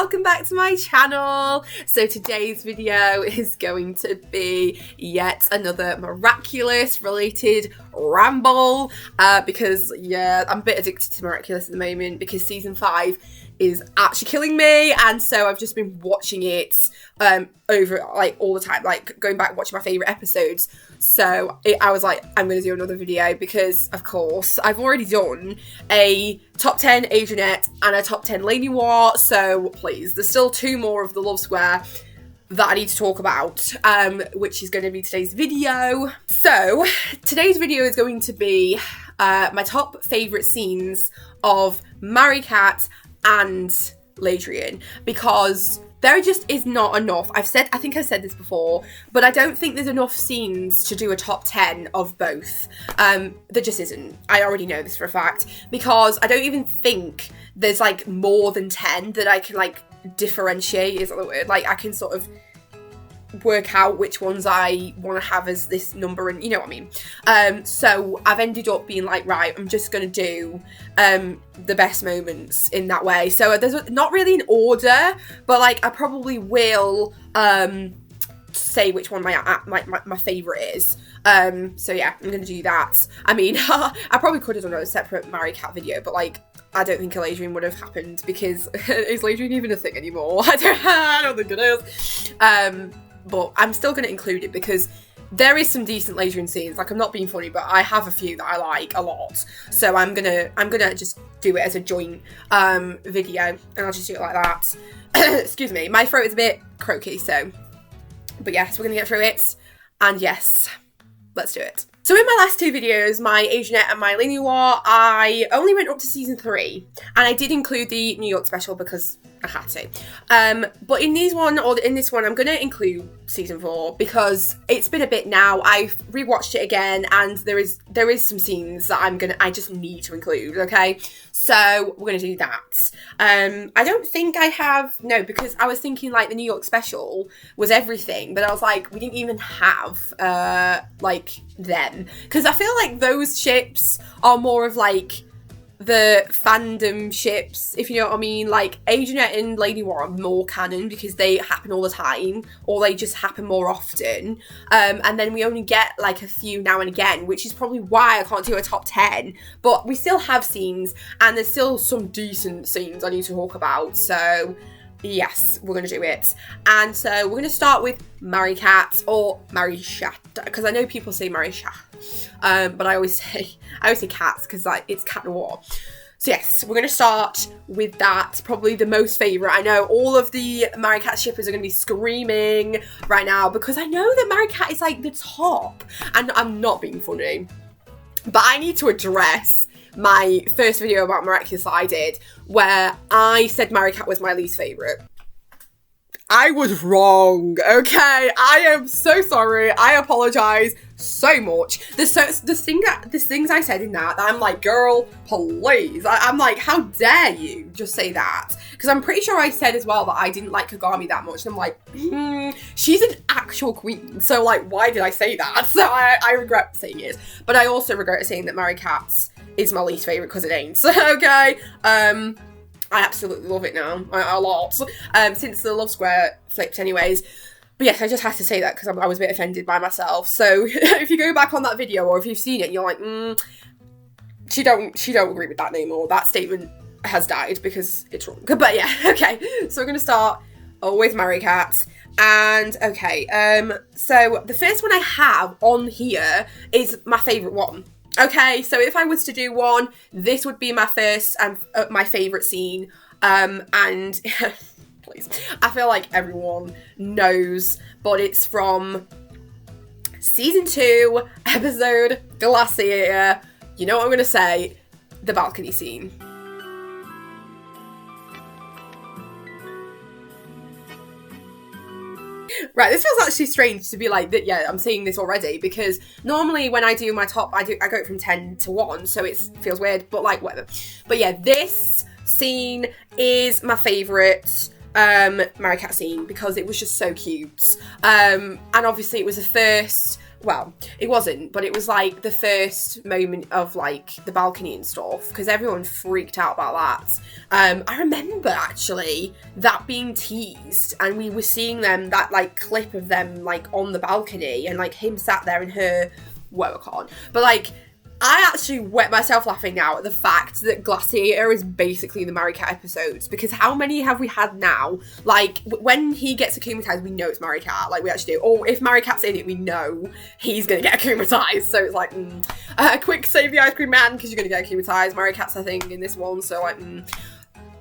welcome back to my channel. So today's video is going to be yet another Miraculous related ramble because yeah, I'm a bit addicted to Miraculous at the moment because season 5 is actually killing me, and so I've just been watching it over like all the time, like going back watching my favourite episodes. So I was like, I'm going to do another video because of course I've already done a top 10 Adrianette and a top 10 Lady War, so please, there's still 2 more of the Love Square that I need to talk about, which is going to be today's video. So today's video is going to be my top favourite scenes of Maricat and Ladrien, because there just is not enough. I think I said this before, but I don't think there's enough scenes to do a top 10 of both. There just isn't. I already know this for a fact, because I don't even think there's like more than 10 that I can like differentiate, is that the word? Like I can sort of work out which ones I want to have as this number, and you know what I mean. So I've ended up being like, right, I'm just going to do the best moments in that way. So there's not really an order, but like I probably will say which one my favourite is. So yeah, I'm going to do that. I mean, I probably could have done a separate Maricat video, but like I don't think Ladrien would have happened, because is Ladrien even a thing anymore? I don't think it is. But I'm still going to include it because there is some decent Ladrien scenes. Like, I'm not being funny, but I have a few that I like a lot. So I'm gonna just do it as a joint video, and I'll just do it like that. Excuse me, my throat is a bit croaky, so. But yes, we're gonna get through it, and yes, let's do it. So in my last 2 videos, my Adrianette and my Lady War, I only went up to season 3, and I did include the New York special because I had to. But in this one, I'm going to include season 4 because it's been a bit now. I've rewatched it again, and there is some scenes that I just need to include. Okay, so we're going to do that. I don't think I have, no, because I was thinking like the New York special was everything, but I was like, we didn't even have like them, because I feel like those ships are more of like the fandom ships, if you know what I mean. Like Adrianette and Lady War are more canon because they happen all the time, or they just happen more often, and then we only get like a few now and again, which is probably why I can't do a top 10, but we still have scenes, and there's still some decent scenes I need to talk about. So yes, we're going to do it. And so we're going to start with Maricat, or Maricat, because I know people say Maricat, but I always say cats because like it's cat noir. So yes, we're going to start with that, probably the most favourite. I know all of the Maricat shippers are going to be screaming right now because I know that Maricat is like the top, and I'm not being funny, but I need to address my first video about Miraculous that I did, where I said Maricat was my least favourite. I was wrong, okay? I am so sorry. I apologise so much. There's things I said in that I'm like, girl, please. I'm like, how dare you just say that? Because I'm pretty sure I said as well that I didn't like Kagami that much. And I'm like, she's an actual queen. So like, why did I say that? So I regret saying it. But I also regret saying that Maricat is my least favourite because it ain't. Okay? I absolutely love it now, a lot, since the Love Square flipped anyways. But yes, I just had to say that because I was a bit offended by myself. So if you go back on that video, or if you've seen it and you're like, she don't agree with that anymore, that statement has died because it's wrong. But yeah, okay, so we're going to start with Maricat. And okay, so the first one I have on here is my favourite one. Okay, so if I was to do one, this would be my first and my favourite scene, and please, I feel like everyone knows, but it's from season 2, episode Glacier. You know what I'm going to say, the balcony scene. Right, this feels actually strange to be like that. Yeah, I'm seeing this already, because normally when I do my top, I go from 10 to 1, so it feels weird, but like whatever. But yeah, this scene is my favourite Maricat scene because it was just so cute, and obviously it was the first well, it wasn't, but it was like the first moment of like the balcony and stuff, because everyone freaked out about that. I remember actually that being teased, and we were seeing them, that like clip of them like on the balcony, and like him sat there and her, well, I can't, but like, I actually wet myself laughing now at the fact that Glaciator is basically the Maricat episodes, because how many have we had now? Like, when he gets akumatized, we know it's Maricat, like we actually do. Or if Maricat's in it, we know he's going to get akumatized. So it's like, quick save the ice cream man, because you're going to get akumatized. Maricat's a thing in this one, so like,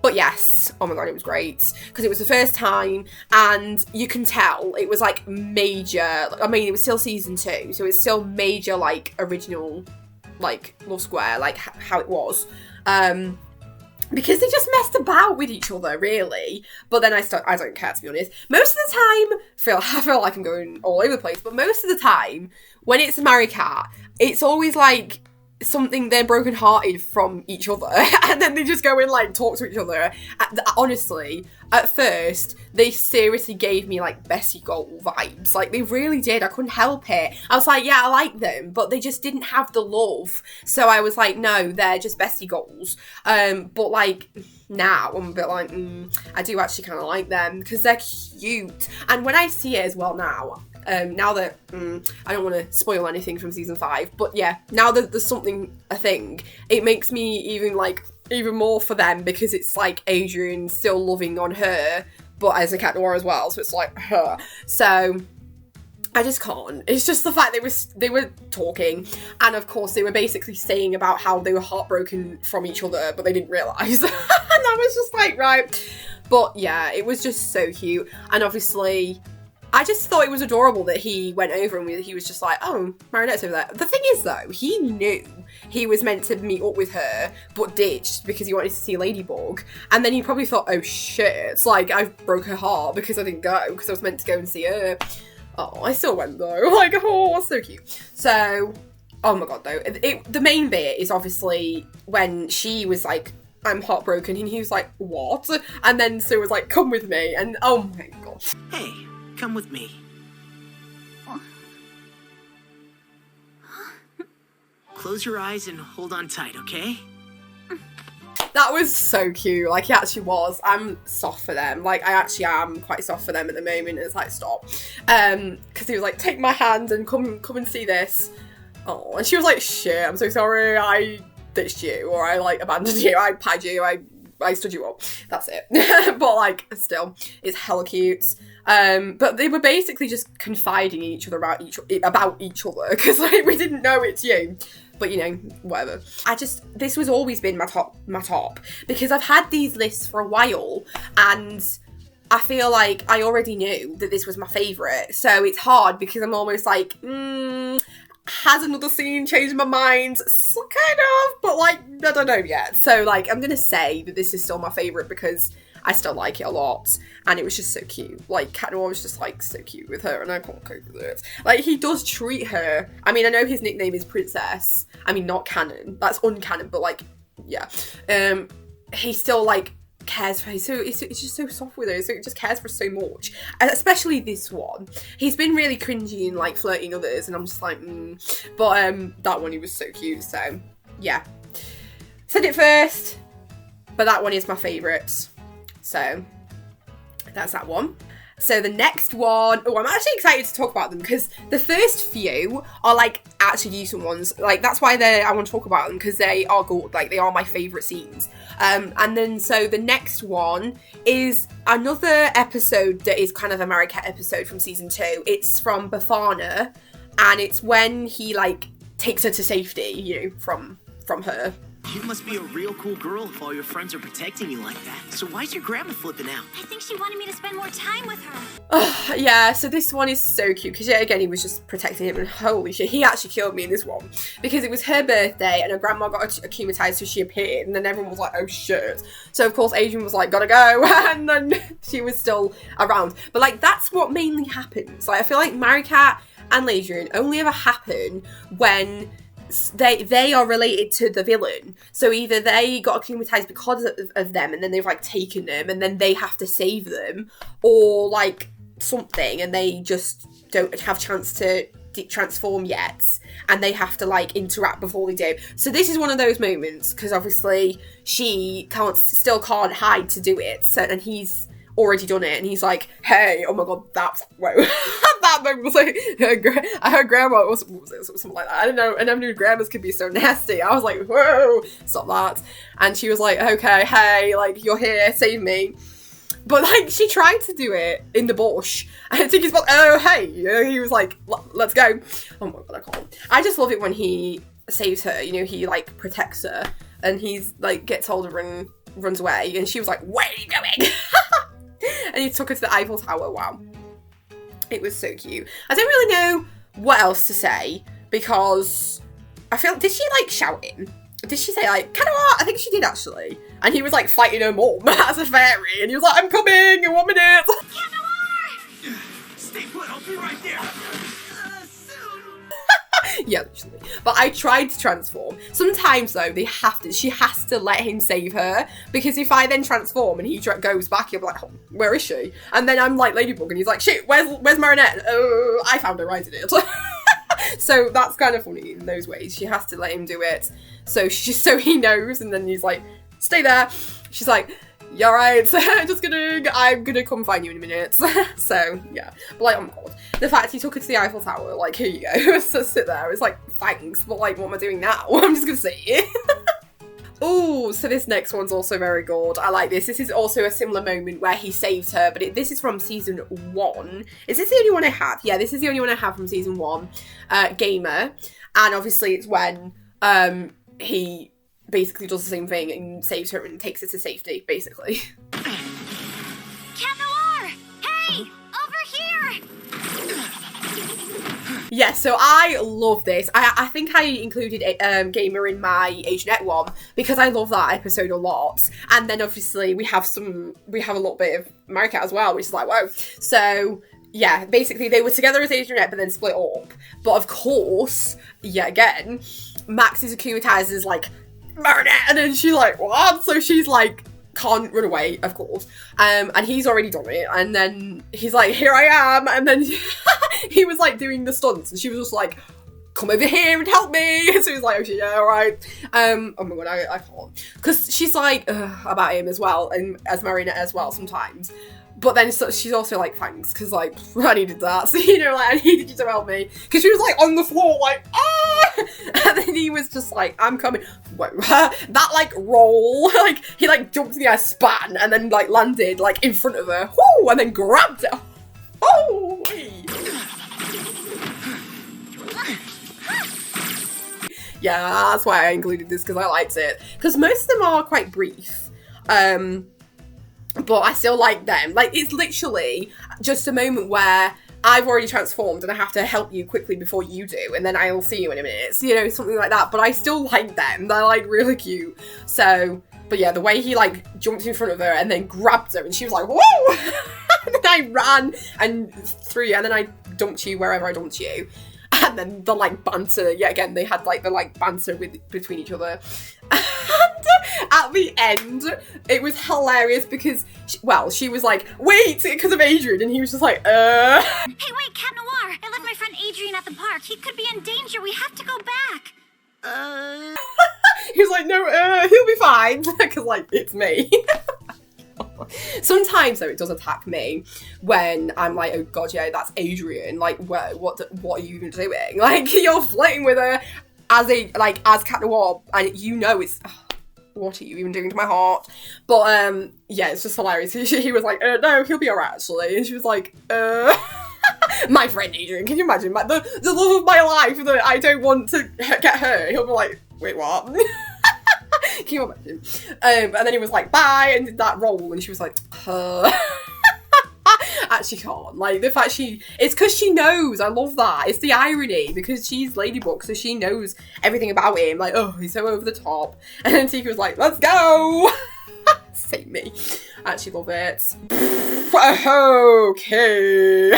But yes, oh my god, it was great, because it was the first time, and you can tell it was like major, I mean, it was still season 2, so it's still major, like, original, like, Love Square, like, how it was, because they just messed about with each other, really. But then I don't care, to be honest. Most of the time, I feel like I'm going all over the place, but most of the time, when it's Maricat, it's always like something, they're brokenhearted from each other, and then they just go and like talk to each other. Honestly, at first they seriously gave me like Bessie Gold vibes, like they really did. I couldn't help it. I was like, yeah, I like them, but they just didn't have the love, so I was like, no, they're just Bessie Goals. But like now I'm a bit like, I do actually kind of like them, because they're cute, and when I see it as well now, now that, I don't want to spoil anything from season 5, but yeah, now that there's something, a thing, it makes me even more for them, because it's like Adrien still loving on her, but as a cat noir as well, so it's like her. So I just can't. It's just the fact they were talking, and of course they were basically saying about how they were heartbroken from each other, but they didn't realise. And I was just like, right. But yeah, it was just so cute, and obviously I just thought it was adorable that he went over and he was just like, oh, Marionette's over there. The thing is, though, he knew he was meant to meet up with her, but ditched because he wanted to see Ladybug. And then he probably thought, oh shit, it's like I broke her heart because I didn't go, because I was meant to go and see her. Oh, I still went though. Like, oh, so cute. So, oh my god, though. The main bit is obviously when she was like, I'm heartbroken, and he was like, what? And then Sue was like, come with me. And oh my god. Hey. Come with me. Close your eyes and hold on tight, okay? That was so cute. Like, he actually was. I'm soft for them. Like, I actually am quite soft for them at the moment. It's like, stop. Because he was like, take my hand and come and see this. Oh, and she was like, shit, I'm so sorry. I ditched you, or I like abandoned you. I pied you. I stood you up. That's it. But like, still, it's hella cute. But they were basically just confiding in each other about each other, because like we didn't know it's you. But you know, whatever. This was always been my top, because I've had these lists for a while, and I feel like I already knew that this was my favourite. So it's hard, because I'm almost like, has another scene changed my mind? Kind of, but like, I don't know yet. So like, I'm gonna say that this is still my favourite, because I still like it a lot, and it was just so cute. Like, Cat Noir was just like so cute with her, and I can't cope with it. Like, he does treat her. I mean, I know his nickname is Princess. I mean, not canon. That's uncanon, but like, yeah. He still like cares for her. So it's just so soft with her. So it just cares for her so much. And especially this one. He's been really cringy and like flirting others, and I'm just like, But that one, he was so cute. So yeah, said it first, but that one is my favourite. So that's that one. So the next one, I'm actually excited to talk about them, because the first few are like actually decent ones. Like, that's why I want to talk about them, because they are good. Like, they are my favourite scenes. And then so the next one is another episode that is kind of a Maricat episode from season 2. It's from Bafana, and it's when he like takes her to safety, you know, from her. You must be a real cool girl if all your friends are protecting you like that. So why's your grandma flipping out? I think she wanted me to spend more time with her. Yeah, so this one is so cute, because yeah, again, he was just protecting him, and holy shit, he actually killed me in this one, because it was her birthday, and her grandma got akumatized, so she appeared, and then everyone was like, oh shit. So of course, Adrien was like, gotta go, and then she was still around. But like, that's what mainly happens. Like, I feel like Maricat and Ladrien only ever happen when they are related to the villain. So either they got akumatized because of them, and then they've like taken them, and then they have to save them, or like something, and they just don't have a chance to transform yet, and they have to like interact before they do. So this is one of those moments, because obviously she still can't hide to do it, so, and he's already done it, and he's like, hey, oh my god, that's, whoa. That moment was like, I heard grandma, was it, something like that, I don't know, and I knew grandmas could be so nasty. I was like, whoa, stop that. And she was like, okay, hey, like, you're here, save me. But like, she tried to do it in the bush, and I think he's like, oh, hey, he was like, let's go. Oh my god, I can't. I just love it when he saves her, you know, he like protects her, and he's like, gets hold of her and runs away, and she was like, where are you going? And he took her to the Eiffel Tower. Wow. It was so cute. I don't really know what else to say, because I feel, did she like shout him? Did she say like, Canoa? I think she did actually. And he was like fighting her mum as a fairy, and he was like, I'm coming in 1 minute. Canoa! Stay put, I'll be right there. Yeah, literally. But I tried to transform. Sometimes though, she has to let him save her, because if I then transform and he goes back, you'll be like, oh, where is she? And then I'm like Ladybug, and he's like, shit, where's Marinette? Oh, I found her, right in it. So that's kind of funny in those ways. She has to let him do it, so he knows, and then he's like, stay there. She's like, yeah, right, just kidding, I'm gonna come find you in a minute. So, yeah. But like, oh my god. The fact he took her to the Eiffel Tower, like, here you go, so sit there, it's like, thanks, but like, what am I doing now? I'm just gonna sit here. Oh, so this next one's also very good. I like this. This is also a similar moment where he saved her, but this is from season 1. Is this the only one I have? Yeah, this is the only one I have from season 1. Gamer. And obviously it's when he basically does the same thing and saves her and takes her to safety, basically. Cat Noir! Hey! Over here! Yeah, so I love this. I think I included Gamer in my Agent one, because I love that episode a lot. And then obviously we have a little bit of Maricat as well, which is like, whoa. So yeah, basically they were together as Agent but then split up. But of course, yeah, again, Max is akumatized as like, Marinette, and then she's like, what? So she's like, can't run away, of course. And he's already done it, and then he's like, here I am, and then he was like doing the stunts, and she was just like, come over here and help me. So he's like, oh shit, yeah, alright. Oh my god, I can't. Because she's like, about him as well, and as Marinette as well sometimes. But then she's also like, thanks, because like, I needed that. So, you know, like, I needed you to help me. Because she was like on the floor, like, ah! And then he was just like, I'm coming. Whoa. That like roll, like, he like jumped in the air, span, and then like landed like in front of her. Whoo! And then grabbed it. Oh! Yeah, that's why I included this, because I liked it. Because most of them are quite brief. But I still like them. Like, it's literally just a moment where I've already transformed and I have to help you quickly before you do, and then I'll see you in a minute. So, you know, something like that. But I still like them. They're, like, really cute. So, but yeah, the way he, like, jumped in front of her and then grabbed her, and she was like, whoa! And then I ran and threw you, and then I dumped you wherever I dumped you. And then the, like, banter, yeah, again, they had, like, the, like, banter between each other. And at the end, it was hilarious because, she was like, wait, because of Adrien, and he was just like, Hey, wait, Cat Noir, I left my friend Adrien at the park. He could be in danger. We have to go back. He was like, no, he'll be fine, because, like, it's me. Sometimes though it does attack me when I'm like, oh god, yeah, that's Adrien, like, what are you even doing? Like, you're flirting with her as Cat Noir, and you know it's, what are you even doing to my heart? But yeah, it's just hilarious. He was like, no, he'll be alright actually, and she was like, my friend Adrien, can you imagine, like, the love of my life that I don't want to get hurt? He'll be like, wait, what? Can you imagine? And then he was like, bye, and did that roll, and she was like, Actually can't. Like, the fact it's because she knows. I love that. It's the irony, because she's Ladybug, so she knows everything about him. Like, oh, he's so over the top. And then Tika was like, let's go! Same me. I actually love it. Okay.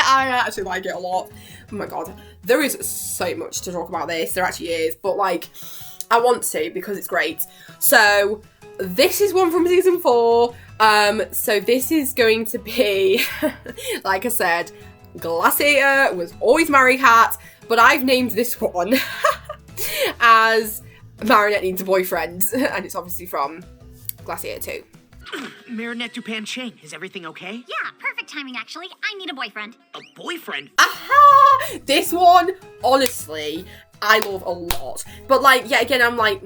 I actually like it a lot. Oh my god. There is so much to talk about this. There actually is. But, like, I want to, because it's great. So, this is one from season 4. So this is going to be, like I said, Glaciator was always Maricat, but I've named this one as Marinette Needs a Boyfriend, and it's obviously from Glaciator 2. Marinette Dupan Chang, is everything okay? Yeah, perfect timing, actually. I need a boyfriend. A boyfriend? Aha! This one, honestly, I love a lot. But, like, yeah, again, I'm like,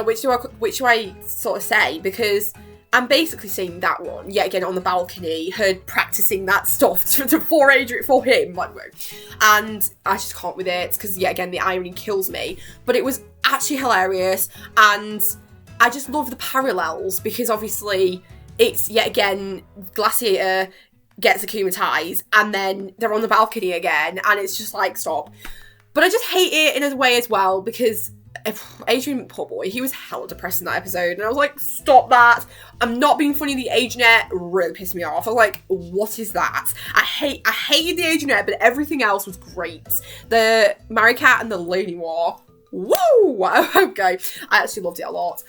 which do I sort of say? Because I'm basically saying that one, yet again, on the balcony, her practicing that stuff for him, like, and I just can't with it, because, yet again, the irony kills me. But it was actually hilarious, and I just love the parallels, because obviously it's, yet again, Glaciator gets akumatized, and then they're on the balcony again, and it's just like, stop. But I just hate it in a way as well, because Adrien, poor boy, he was hella depressed in that episode, and I was like, stop that. I'm not being funny, the Adrianette really pissed me off. I was like, what is that? I hated the Adrianette, but everything else was great. The Maricat and the Lady War, woo! Okay, I actually loved it a lot.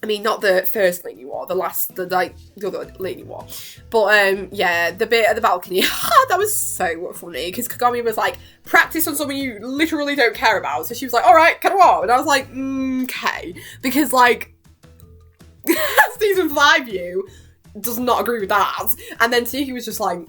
I mean, not the first Lady War, the other Lady War. But, yeah, the bit at the balcony, that was so funny, because Kagami was like, practice on something you literally don't care about. So she was like, alright, Kanawar. And I was like, okay. Because, like, season 5 you does not agree with that. And then Tiki was just like,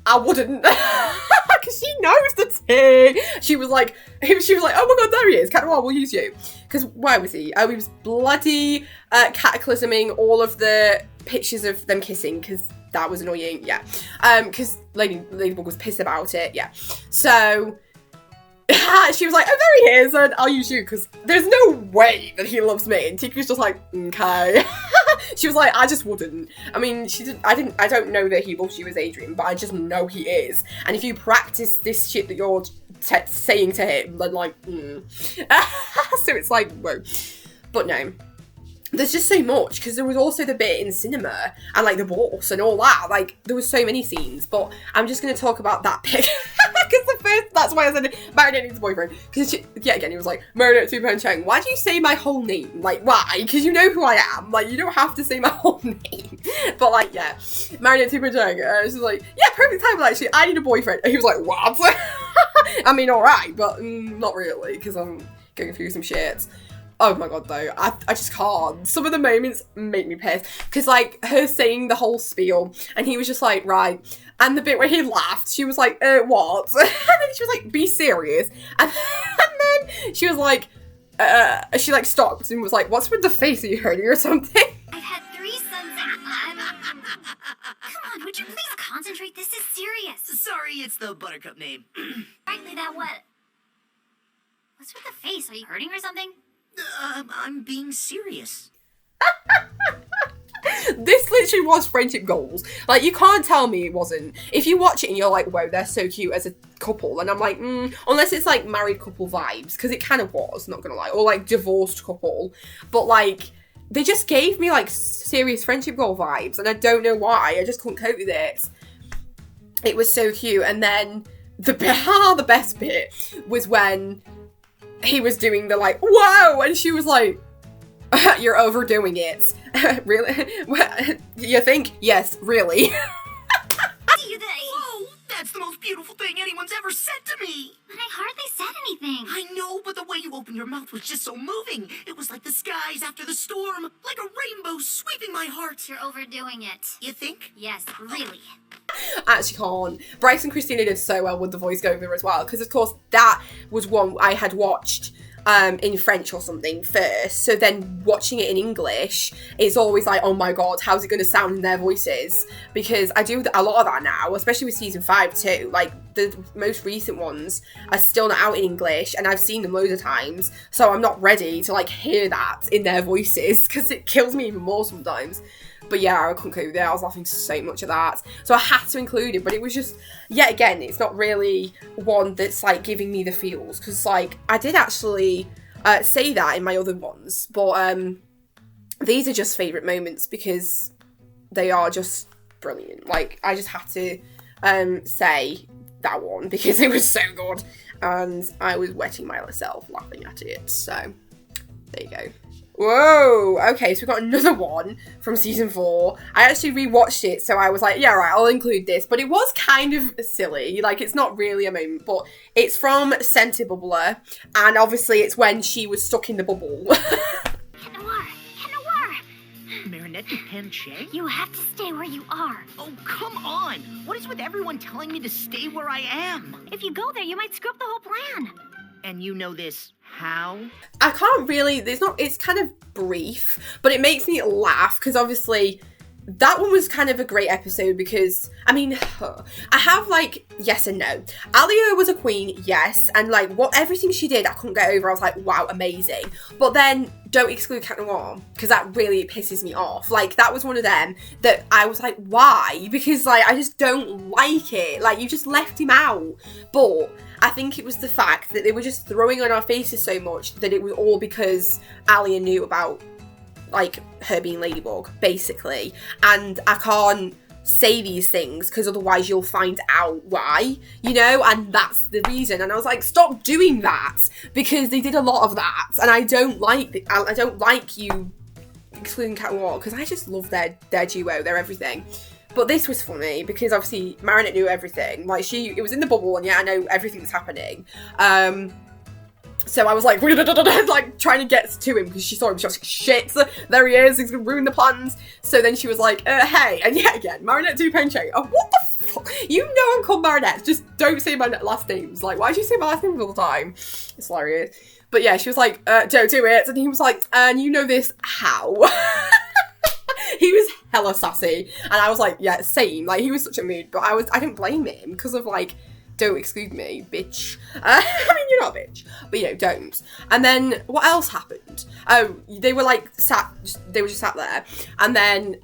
I wouldn't. Because she knows the tea. She was like, oh my god, there he is. Kanawar, we'll use you. Because where was he? Oh, he was bloody cataclysming all of the pictures of them kissing, because that was annoying, yeah. Because Ladybug was pissed about it, yeah. So she was like, oh, there he is, and I'll use you, because there's no way that he loves me. And Tiki was just like, okay. She was like, I just wouldn't. I mean, I don't know that he loves you as Adrien, but I just know he is. And if you practice this shit that you're saying to him, then like, So it's like, whoa. But no. There's just so much, because there was also the bit in cinema, and like the boss and all that, like there was so many scenes, but I'm just going to talk about that bit, because that's why I said Marinette Needs a Boyfriend, because yeah, again, he was like, Marinette Dupan Chang, why do you say my whole name? Like, why? Because you know who I am, like, you don't have to say my whole name. But like, yeah, Marinette Dupan Chang, she's like, yeah, perfect time, actually, I need a boyfriend. And he was like, what? I mean, alright, but not really, because I'm going through some shit. Oh my god, though, I just can't. Some of the moments make me pissed. Because, like, her saying the whole spiel, and he was just like, right. And the bit where he laughed, she was like, what? And then she was like, be serious. And then she was like, she, like, stopped and was like, what's with the face? Are you hurting or something? I've had 3 sons and Come on, would you please concentrate? This is serious. Sorry, it's the Buttercup name. Frankly, that what? What's with the face? Are you hurting or something? I'm being serious. This literally was friendship goals. Like, you can't tell me it wasn't. If you watch it and you're like, wow, they're so cute as a couple, and I'm like, unless it's like married couple vibes, because it kind of was, not gonna lie, or like divorced couple, but like, they just gave me like serious friendship goal vibes, and I don't know why, I just couldn't cope with it. It was so cute. And then the best bit was when he was doing the like, whoa, and she was like, you're overdoing it. Really? You think? Yes, really. Whoa, that's the most beautiful thing anyone's ever said to me. But I hardly said anything. I know, but the way you opened your mouth was just so moving. It was like the skies after the storm, like a rainbow sweeping my heart. You're overdoing it. You think? Yes, really. Actually can't. Bryce and Christina did so well with the voiceover as well, because of course that was one I had watched in French or something first, so then watching it in English, it's always like, oh my god, how's it going to sound in their voices? Because I do a lot of that now, especially with season 5 too. Like, the most recent ones are still not out in English, and I've seen them loads of times, so I'm not ready to like hear that in their voices, because it kills me even more sometimes. But yeah, I couldn't cope with it. I was laughing so much at that. So I had to include it, but it was just, yet again, it's not really one that's like giving me the feels. Because like, I did actually say that in my other ones, but these are just favourite moments because they are just brilliant. Like, I just had to say that one because it was so good. And I was wetting myself laughing at it. So There you go. Whoa, okay, so we've got another one from season 4. I actually rewatched it, so I was like, yeah, right, I'll include this. But it was kind of silly. Like, it's not really a moment, but it's from Scenty Bubbler. And obviously it's when she was stuck in the bubble. Cat Noir! Cat Noir! Maricat and Ladrien? You have to stay where you are. Oh, come on! What is with everyone telling me to stay where I am? If you go there, you might screw up the whole plan. And you know this how? I can't really, it's kind of brief, but it makes me laugh because obviously that one was kind of a great episode because, I mean, I have like, yes and no. Alia was a queen, yes, and like everything she did, I couldn't get over. I was like, wow, amazing. But then don't exclude Cat Noir because that really pisses me off. Like, that was one of them that I was like, why? Because like, I just don't like it. Like, you just left him out. But I think it was the fact that they were just throwing on our faces so much that it was all because Alia knew about like her being Ladybug, basically. And I can't say these things because otherwise you'll find out why, you know, and that's the reason. And I was like, stop doing that, because they did a lot of that, and I don't like you excluding Cat Noir because I just love their duo, they're everything. But this was funny because obviously Maricat knew everything. Like, it was in the bubble, and yeah, I know everything that's happening. So I was like, like trying to get to him because she saw him. She was like, shit, there he is. He's gonna ruin the plans. So then she was like, hey, and yet again, Maricat du Penché. Oh, what the fuck? You know I'm called Maricat. Just don't say my last names. Like, why do you say my last name all the time? It's hilarious. But yeah, she was like, don't do it. And he was like, and you know this how? He was hella sassy, and I was like, yeah, same. Like, he was such a mood, but I didn't blame him because of like, don't exclude me, bitch. I mean, you're not a bitch, but you know, don't. And then what else happened? Oh, they were like they were just sat there, and then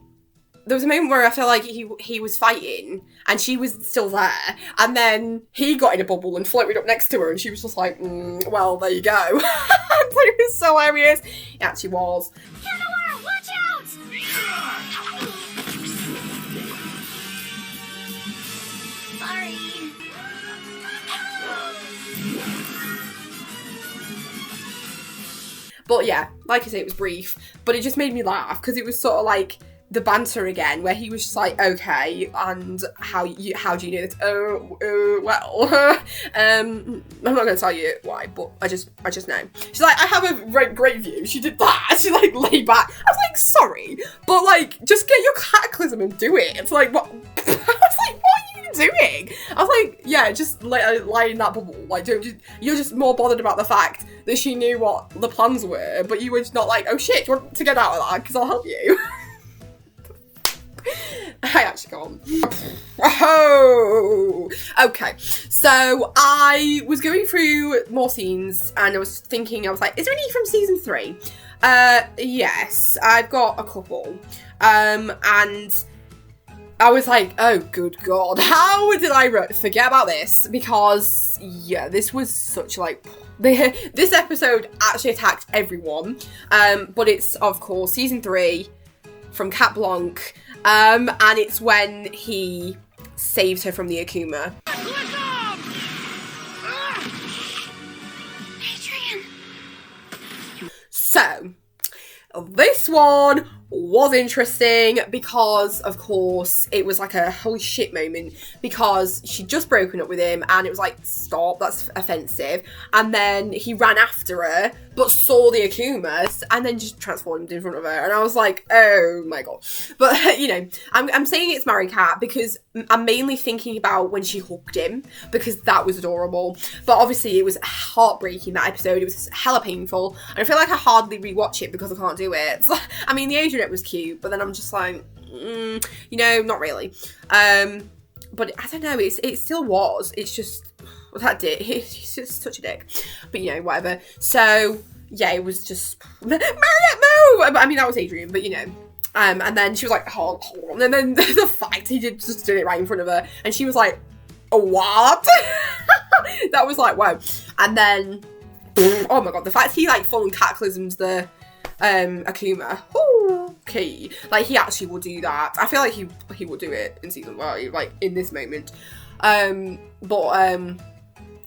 there was a moment where I felt like he was fighting, and she was still there, and then he got in a bubble and floated up next to her, and she was just like, well, there you go. It was so hilarious. It actually was. Cat Noir, watch out! Sorry. But yeah, like I say, it was brief, but it just made me laugh because it was sort of like the banter again, where he was just like, okay, and how do you know this? Well, I'm not going to tell you why, but I just know. She's like, I have a great view. She did that. She like lay back. I was like, sorry, but like, just get your cataclysm and do it. It's like, what? I was like, what are you doing? I was like, yeah, just lie in that bubble. Like, you're just more bothered about the fact that she knew what the plans were, but you were just not like, oh shit, do you want to get out of that? Because I'll help you. I actually can't. Oh, okay. So I was going through more scenes and I was thinking, I was like, is there any from season 3? Yes, I've got a couple. And I was like, oh, good God, how did I forget about this? Because, yeah, this was such like... This episode actually attacked everyone. But it's, of course, season 3 from Cat Blanc. And it's when he saved her from the Akuma. Adrien! So, this one was interesting because, of course, it was like a holy shit moment because she'd just broken up with him and it was like, stop, that's offensive. And then he ran after her but saw the Akumas and then just transformed in front of her. And I was like, oh my God. But, you know, I'm saying it's Maricat because I'm mainly thinking about when she hugged him because that was adorable. But obviously it was heartbreaking, that episode. It was hella painful. And I feel like I hardly rewatch it because I can't do it. So, I mean, the Adrian was cute, but then I'm just like, you know, not really. But I don't know, it still was. It's just, that dick, he's just such a dick. But, you know, whatever. So, yeah, it was just, Maricat, move! I mean, that was Adrian, but, you know. And then she was like, hold on. And then the fact he just did it right in front of her. And she was like, what? That was like, wow. And then, oh my God, the fact he, like, full cataclysms the Akuma. Okay. Like, he actually will do that. I feel like he will do it in season 1, like, in this moment. But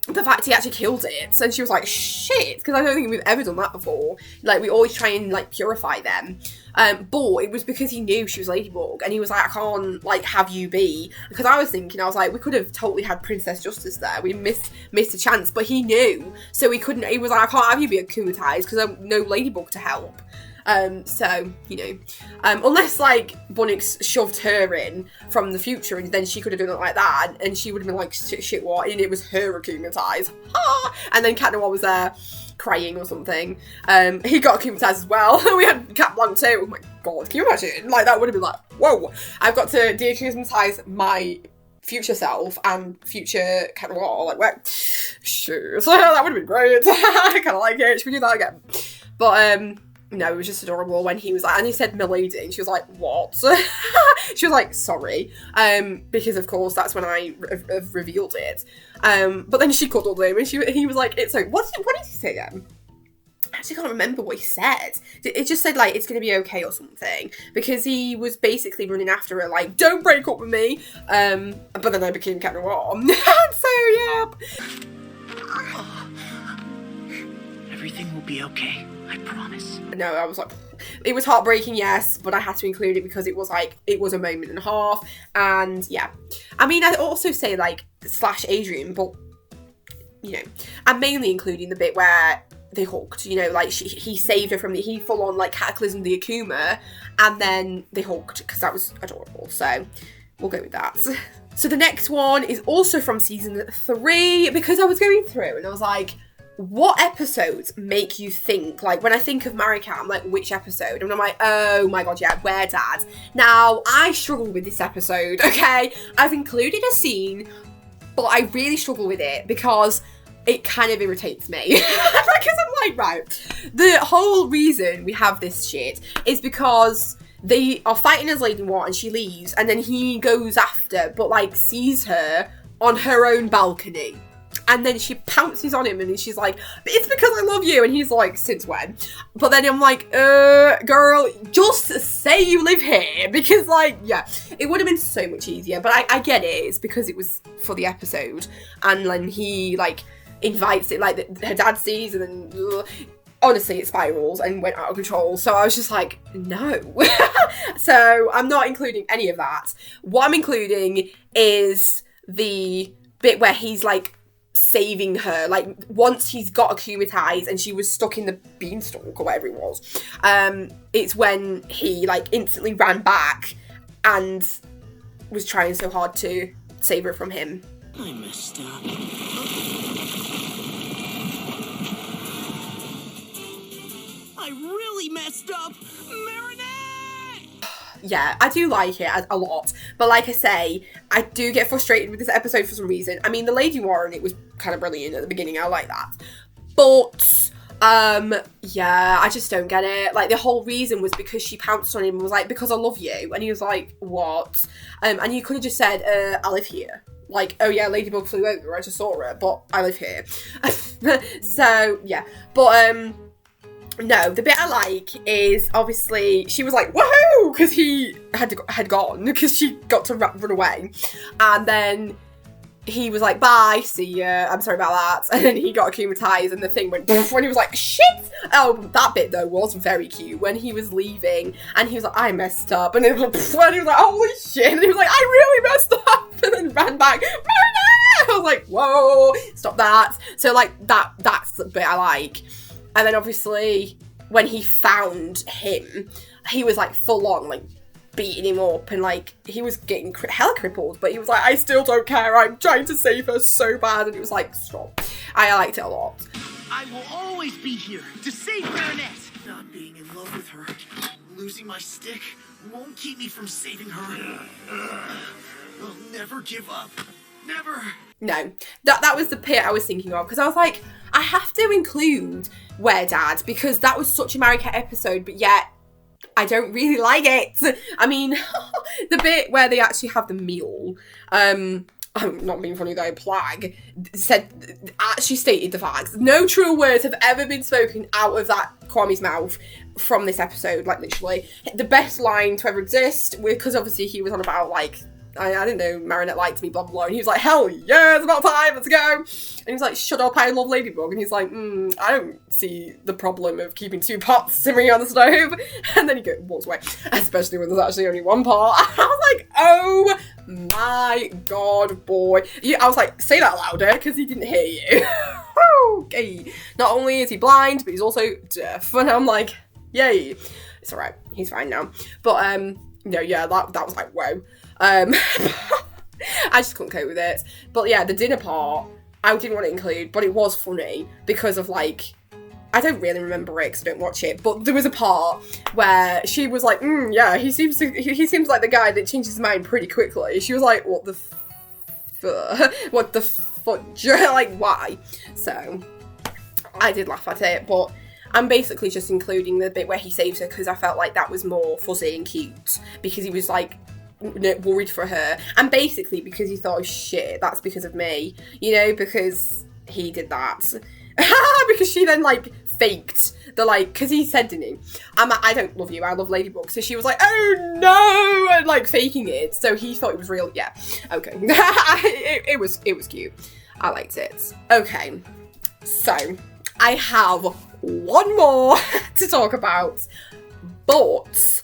the fact he actually killed it, and she was like, shit, because I don't think we've ever done that before. Like, we always try and, like, purify them. But it was because he knew she was Ladybug, and he was like, I can't, like, have you be. Because I was thinking, I was like, we could have totally had Princess Justice there. We missed a chance, but he knew, so he couldn't, he was like, I can't have you be akumatized, because I'm no Ladybug to help. So, you know, unless, like, Bunnix shoved her in from the future, and then she could have done it like that, and she would have been like, shit, what? And it was her akumatized. And then Cat Noir was there crying or something. He got akumatized as well. We had Cat Blanc too. Oh my god, can you imagine? Like, that would have been like, whoa, I've got to de-akumatize my future self and future Cat Noir. Like, well, sure. So that would have been great. I kind of like it. Should we do that again? But, no, it was just adorable when he was like, and he said milady, and she was like, what? She was like, sorry, because of course that's when I revealed it. But then she cuddled him, and he was like, it's like, what did he say again? I actually can't remember what he said. It just said, like, it's gonna be okay or something, because he was basically running after her, like, don't break up with me. But then I became Cat Noir. So yeah. Everything will be okay. I promise. No, I was like, it was heartbreaking, yes, but I had to include it because it was like, it was a moment and a half, and yeah. I mean, I'd also say, like, / Adrien, but, you know, I'm mainly including the bit where they hugged, you know, like, he saved her from he full on, like, cataclysmed the Akuma, and then they hugged, because that was adorable, so we'll go with that. So the next one is also from season 3, because I was going through, and I was like, what episodes make you think, like, when I think of Maricat, I'm like, which episode? And I'm like, oh my god, yeah, Where Dad? Now, I struggle with this episode, okay? I've included a scene, but I really struggle with it because it kind of irritates me. Because I'm like, right, the whole reason we have this shit is because they are fighting as Lady Noir and she leaves, and then he goes after, but, like, sees her on her own balcony. And then she pounces on him and she's like, it's because I love you. And he's like, since when? But then I'm like, girl, just say you live here. Because, like, yeah, it would have been so much easier. But I get it. It's because it was for the episode. And then he, like, invites it, like, her dad sees, and then, honestly, it spirals and went out of control. So I was just like, no. So I'm not including any of that. What I'm including is the bit where he's, like, saving her, like, once he's got akumatized and she was stuck in the beanstalk or whatever it was. It's when he, like, instantly ran back and was trying so hard to save her from him. I messed up. I really messed up, Marinette! Yeah, I do like it a lot, but like I say, I do get frustrated with this episode for some reason. I mean, the Lady Noir in it was kind of brilliant at the beginning, I like that. But, yeah, I just don't get it. Like, the whole reason was because she pounced on him and was like, because I love you. And he was like, what? And you could have just said, I live here. Like, oh yeah, Ladybug flew over, I just saw her, but I live here. So, yeah. But, no, the bit I like is, obviously, she was like, woohoo! Because he had gone, because she got to run away. And then he was like, bye, see ya, I'm sorry about that. And then he got akumatized and the thing went when he was like, shit! Oh, that bit, though, was very cute. When he was leaving, and he was like, I messed up. And it was like, and he was like, holy shit! And he was like, I really messed up! And then ran back, I was like, whoa, stop that. So, like, that's the bit I like. And then, obviously, when he found him, he was, like, full on, like, beating him up. And, like, he was getting hella crippled. But he was like, I still don't care. I'm trying to save her so bad. And it was like, stop. I liked it a lot. I will always be here to save Marinette. Not being in love with her, losing my stick, won't keep me from saving her. I'll never give up. Never. No, that was the bit I was thinking of, because I was like, I have to include Where Dad, because that was such a Maricat episode, but yet I don't really like it. I mean, the bit where they actually have the meal, I'm not being funny though, Plag actually stated the facts. No truer words have ever been spoken out of that Kwame's mouth from this episode, like, literally. The best line to ever exist, because obviously he was on about, like, I didn't know Marinette liked me, blah, blah, blah. And he was like, hell yeah, it's about time, let's go. And he was like, shut up, I love Ladybug. And he's like, I don't see the problem of keeping 2 pots simmering on the stove. And then he walks away, especially when there's actually only 1 pot. And I was like, oh my god, boy. Yeah, I was like, say that louder, because he didn't hear you. Okay. Not only is he blind, but he's also deaf. And I'm like, yay. It's alright, he's fine now. But, no, yeah, that was like, whoa. I just couldn't cope with it. But yeah, the dinner part, I didn't want to include, but it was funny because of like, I don't really remember it because I don't watch it, but there was a part where she was like, yeah, he seems like the guy that changes his mind pretty quickly. She was like, what the what the fudge? Like, why? So, I did laugh at it, but I'm basically just including the bit where he saves her because I felt like that was more fuzzy and cute because he was like worried for her, and basically because he thought, oh shit, that's because of me, you know, because he did that. Because she then like faked the like, because he said, didn't he, I don't love you, I love Ladybug. So she was like, oh no, and like faking it. So he thought it was real. Yeah, okay. it was cute. I liked it. Okay, so I have one more to talk about, but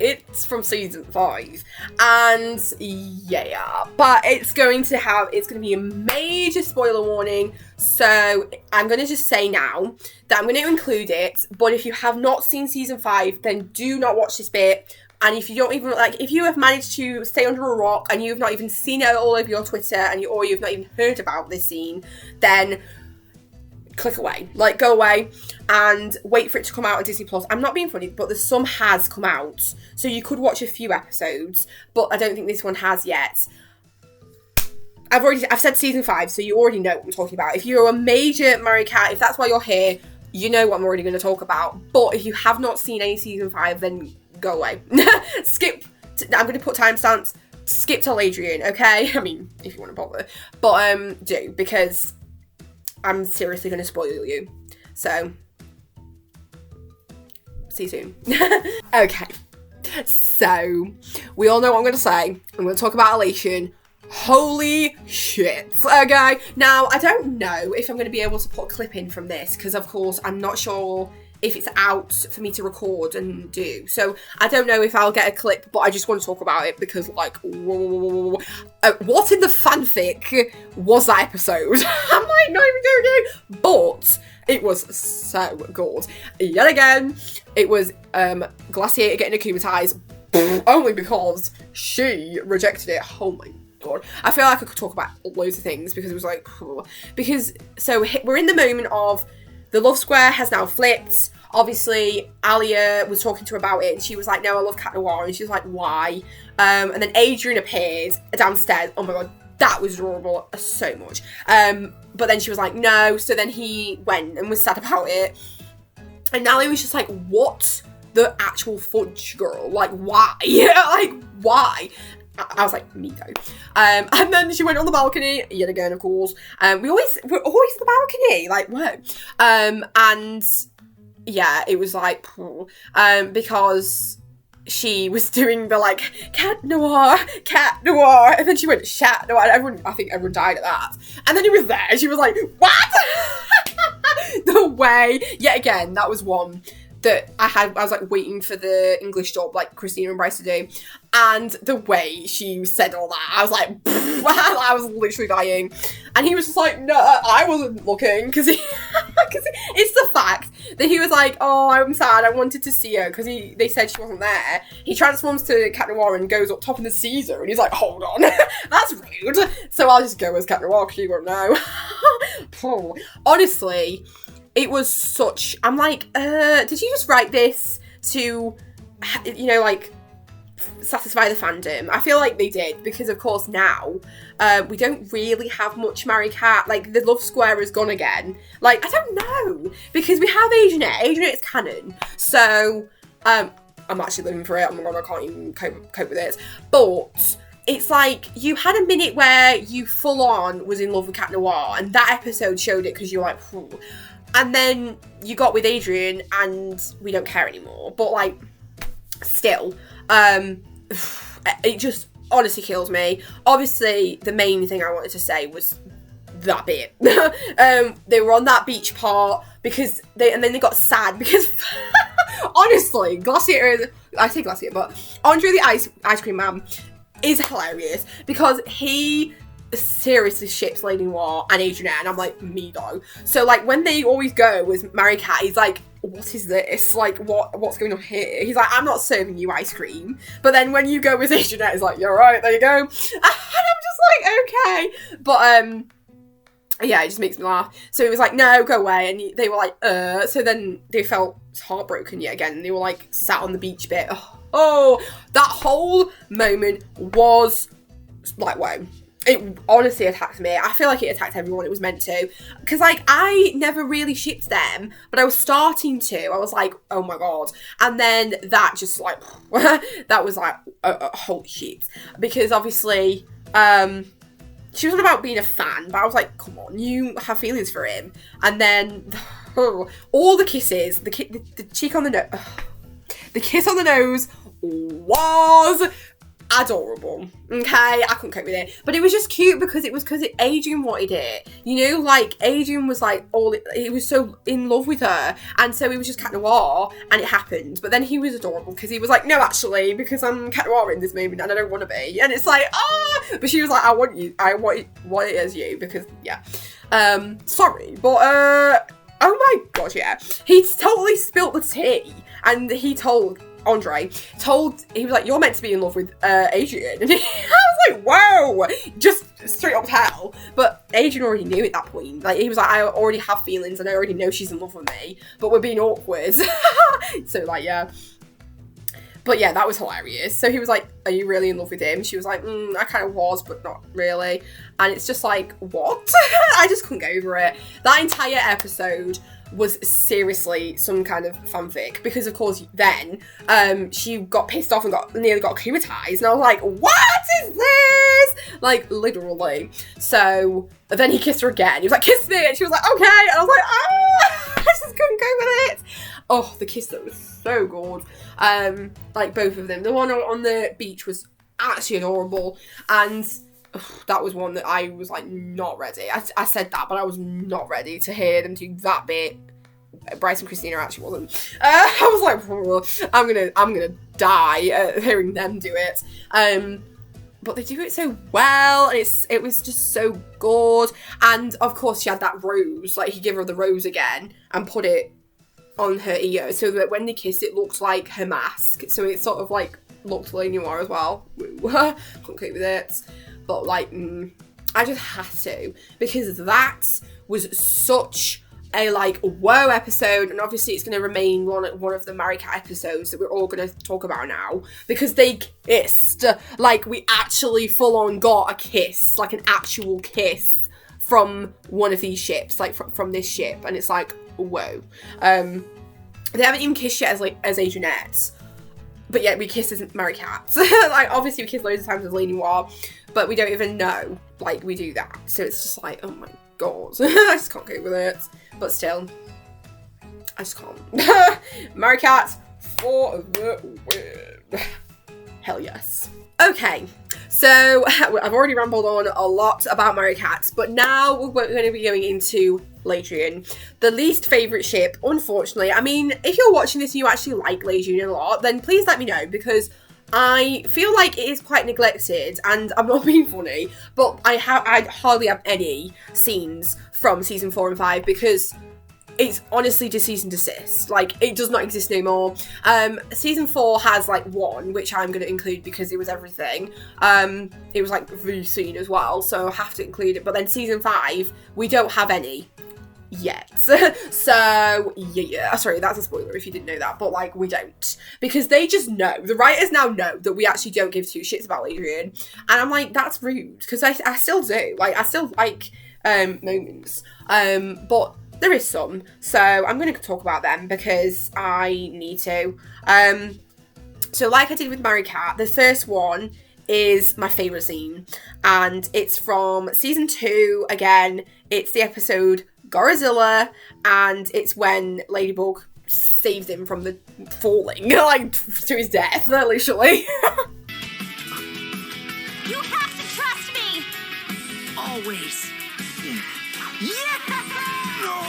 it's from season 5, and yeah, but it's going to be a major spoiler warning, so I'm going to just say now that I'm going to include it, but if you have not seen season 5, then do not watch this bit. And if you don't even, like, if you have managed to stay under a rock and you've not even seen it all over your Twitter or you've not even heard about this scene, then click away. Like, go away and wait for it to come out on Disney Plus. I'm not being funny, but some has come out. So you could watch a few episodes, but I don't think this one has yet. I've said season 5, so you already know what I'm talking about. If you're a major Maricat, if that's why you're here, you know what I'm already going to talk about. But if you have not seen any season 5, then go away. Skip. I'm going to put timestamps. Skip to Ladrien, okay? I mean, if you want to bother. But do, because I'm seriously going to spoil you. So, see you soon. Okay. So, we all know what I'm going to say. I'm going to talk about Elation. Holy shit. Okay. Now, I don't know if I'm going to be able to put a clip in from this, because of course, I'm not sure if it's out for me to record and do. So, I don't know if I'll get a clip, but I just want to talk about it because, like, whoa. What in the fanfic was that episode? I'm like, not even joking. But it was so good. Yet again, it was Glaciator getting akumatized only because she rejected it. Oh my god. I feel like I could talk about loads of things because it was like, because, so we're in the moment of the love square has now flipped. Obviously, Alia was talking to her about it and she was like, no, I love Cat Noir. And she was like, why? And then Adrien appears downstairs. Oh my god, that was adorable so much. But then she was like, no. So then he went and was sad about it. And Alia was just like, what the actual fudge, girl? Like, why? Like, why? I was like, me though. And then she went on the balcony, yet again, of course. We're always on the balcony, like, what? And yeah, it was like, because she was doing the like, Cat Noir, and then she went, Chat Noir, I think everyone died at that. And then he was there, and she was like, what? The way, yet again, that was one that I was like waiting for the English job like Christina and Bryce to do, and the way she said all that, I was like, I was literally dying. And he was just like, no, I wasn't looking, because it's the fact that he was like, oh, I'm sad, I wanted to see her, because they said she wasn't there. He transforms to Cat Noir and goes up top in the Caesar, and he's like, hold on, that's rude. So I'll just go as Cat Noir, because you won't know. Honestly, it was such, I'm like, did you just write this to, you know, like, satisfy the fandom? I feel like they did, because of course now, we don't really have much Maricat, like, the love square is gone again. Like, I don't know, because we have Adrianette's canon, so, I'm actually living for it, oh my god, I can't even cope with it, but it's like, you had a minute where you full on was in love with Cat Noir, and that episode showed it, because you're like, phew. And then you got with Adrien and we don't care anymore. But like, still, it just honestly kills me. Obviously, the main thing I wanted to say was that bit. They were on that beach part because then they got sad because honestly, Glaciator, I say Glaciator, but Andre the ice cream man is hilarious because he seriously ships Lady Noir and Adrian, and I'm like, me though. So like when they always go with Maricat, he's like, what is this? Like what's going on here? He's like, I'm not serving you ice cream. But then when you go with Adrian, it's like, you're right, there you go. And I'm just like, okay. But yeah, it just makes me laugh. So he was like, no, go away. And they were like, So then they felt heartbroken yet again. And they were like sat on the beach bit. Oh, that whole moment was like, wow. It honestly attacked me. I feel like it attacked everyone it was meant to. Because, like, I never really shipped them, but I was starting to. I was like, oh my god. And then that just, like, that was, like, holy shit. Because, obviously, she wasn't about being a fan, but I was like, come on, you have feelings for him. And then, all the kisses, the cheek on the nose, the kiss on the nose was adorable. Okay, I couldn't cope with it, but it was just cute because Adrian wanted it, you know, like Adrian was like he was so in love with her, and so he was just Cat Noir, and it happened. But then he was adorable because he was like, no, actually, because I'm Cat Noir in this moment and I don't want to be, and it's like, but she was like, I want it as you, because yeah, sorry, but oh my god, yeah, he totally spilt the tea, and he told Andre, he was like, you're meant to be in love with Adrian. And I was like, whoa, just straight up hell. But Adrian already knew at that point. Like, he was like, I already have feelings and I already know she's in love with me, but we're being awkward. So, like, yeah. But yeah, that was hilarious. So he was like, are you really in love with him? She was like, I kind of was, but not really. And it's just like, what? I just couldn't get over it. That entire episode was seriously some kind of fanfic, because of course then she got pissed off and nearly got akumatized, and I was like, what is this? Like, literally. So then he kissed her again. He was like, kiss me, and she was like, okay, and I was like, I just couldn't go with it. Oh, the kiss that was so good. Like both of them. The one on the beach was actually adorable, and that was one that I was like not ready. I said that, but I was not ready to hear them do that bit. Bryce and Christina actually wasn't. I was like, I'm gonna die hearing them do it. But they do it so well, and it was just so good. And of course, she had that rose. Like, he gave her the rose again and put it on her ear, so that when they kissed, it looked like her mask. So it sort of like looked Lady Noir as well. Couldn't cope with it. But, like, I just had to, because that was such a, like, whoa episode, and obviously it's going to remain one of the Maricat episodes that we're all going to talk about now, because they kissed. Like, we actually full-on got a kiss, like an actual kiss from one of these ships, like, from this ship, and it's like, whoa. They haven't even kissed yet as Adrianette. But yeah, we kiss as Maricat. Like, obviously we kiss loads of times with Lady Noir, but we don't even know, like, we do that. So it's just like, oh my god. I just can't go with it. But still, I just can't. Maricat for the win. Hell yes. Okay, so I've already rambled on a lot about Maricat, but now we're going to be going into Ladrien, the least favourite ship, unfortunately. I mean, if you're watching this and you actually like Ladrien a lot, then please let me know, because I feel like it is quite neglected, and I'm not being funny, but I hardly have any scenes from season 4 and 5, because it's honestly just cease and desist. Like, it does not exist no more. Season 4 has, like, one, which I'm going to include because it was everything. It was, like, the scene as well, so I have to include it. But then season 5, we don't have any yet. So, yeah. Sorry, that's a spoiler if you didn't know that. But, like, we don't. Because they just know. The writers now know that we actually don't give two shits about Ladrien. And I'm like, that's rude. Because I still do. Like, I still like moments. But there is some, so I'm going to talk about them because I need to. So like I did with Maricat, the first one is my favourite scene, and it's from season 2. Again, it's the episode Gorizilla, and it's when Ladybug saved him from the falling, like, to his death, literally. You have to trust me! Always. Yeah! No!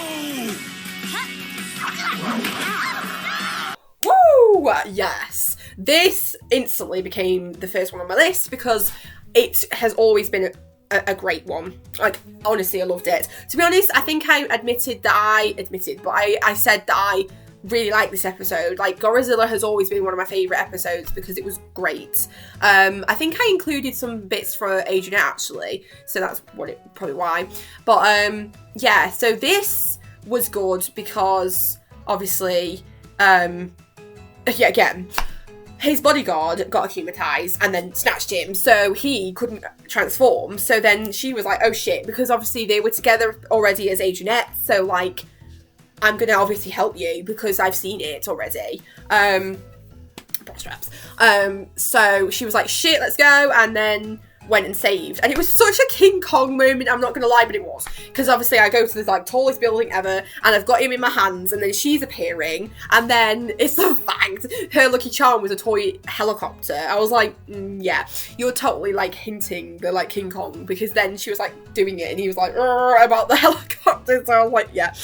Woo! Yes. This instantly became the first one on my list because it has always been a great one. Like, honestly, I loved it. To be honest, I think I said that I really like this episode. Like, Gorizilla has always been one of my favourite episodes because it was great. I think I included some bits for Adrian actually, so that's probably why. But yeah, so this was good because obviously, yeah, again, his bodyguard got acclimatized and then snatched him, so he couldn't transform. So then she was like, oh shit, because obviously they were together already as Adrianette, so like, I'm gonna obviously help you because I've seen it already. Bra straps. So she was like, shit, let's go, and then went and saved. And it was such a King Kong moment, I'm not gonna lie, but it was. Because obviously I go to this like tallest building ever and I've got him in my hands and then she's appearing and then it's the fact her Lucky Charm was a toy helicopter. I was like, yeah, you're totally like hinting the like King Kong, because then she was like doing it and he was like about the helicopter, so I was like, yeah.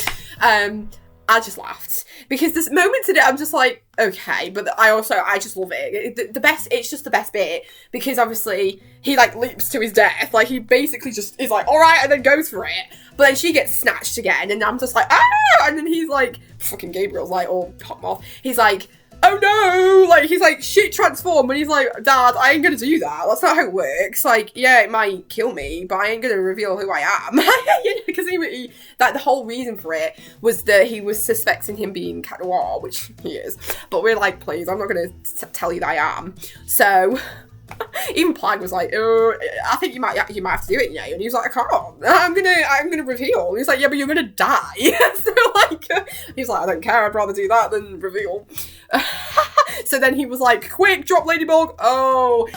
I just laughed because there's moments in it I'm just like, okay, but I just love it. It's just the best bit because obviously he like leaps to his death, like he basically just is like, all right, and then goes for it, but then she gets snatched again and I'm just like, ah, and then he's like, fucking Gabriel's like all hot off, he's like, oh no, like he's like, shit, transform, and he's like, Dad, I ain't gonna do that, that's not how it works. Like, yeah, it might kill me, but I ain't gonna reveal who I am. You know, because he like the whole reason for it was that he was suspecting him being Cat Noir, which he is, but we're like, please, I'm not gonna tell you that I am. So even Plag was like, oh, I think you might have to do it, you know, and he was like, I can't, I'm gonna reveal. And he's like, yeah, but you're gonna die. So like, he's like, I don't care, I'd rather do that than reveal. So then he was like, quick, drop Ladybug. Oh.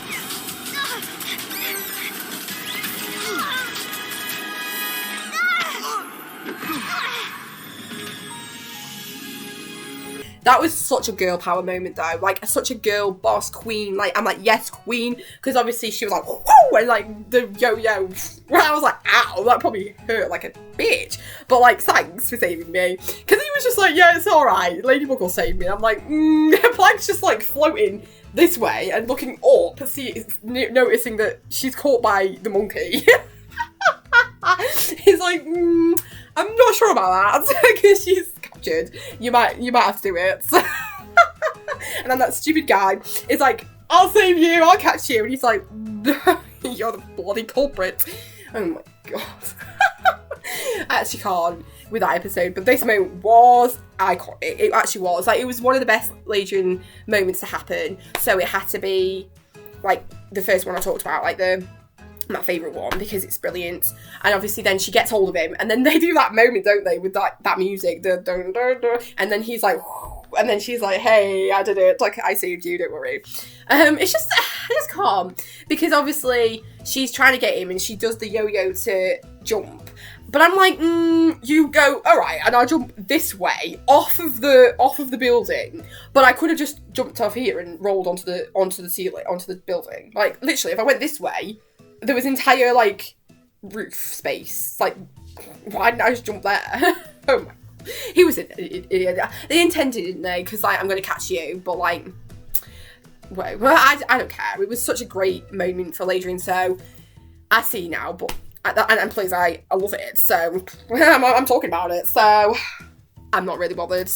That was such a girl power moment though, like such a girl boss queen, like I'm like, yes, queen, because obviously she was like, whoa, and like the yo-yo, I was like, ow, that probably hurt like a bitch, but like, thanks for saving me, because he was just like, yeah, it's alright, Ladybug will save me, and I'm like, Plag's just like floating this way and looking up, noticing that she's caught by the monkey. He's like, I'm not sure about that, because she's captured. You might have to do it. And then that stupid guy is like, I'll save you, I'll catch you. And he's like, no, you're the bloody culprit. Oh my god. I actually can't with that episode, but this moment was iconic. It actually was. Like, it was one of the best Ladrien moments to happen. So it had to be like the first one I talked about, like my favourite one, because it's brilliant. And obviously then she gets hold of him and then they do that moment, don't they, with that music, the dun, dun, dun, and then he's like, and then she's like, hey, I did it, like I saved you, don't worry. It's just calm, because obviously she's trying to get him and she does the yo-yo to jump, but I'm like, you go, all right, and I'll jump this way off of the building, but I could have just jumped off here and rolled onto the ceiling, onto the building. Like, literally, if I went this way, there was entire, like, roof space. Like, why didn't I just jump there? Oh my. He was an idiot. They intended, didn't they? Because, like, I'm going to catch you. But, like, well, I don't care. It was such a great moment for Ladrien. So, I see now. But, and please, I love it. So, I'm talking about it. So, I'm not really bothered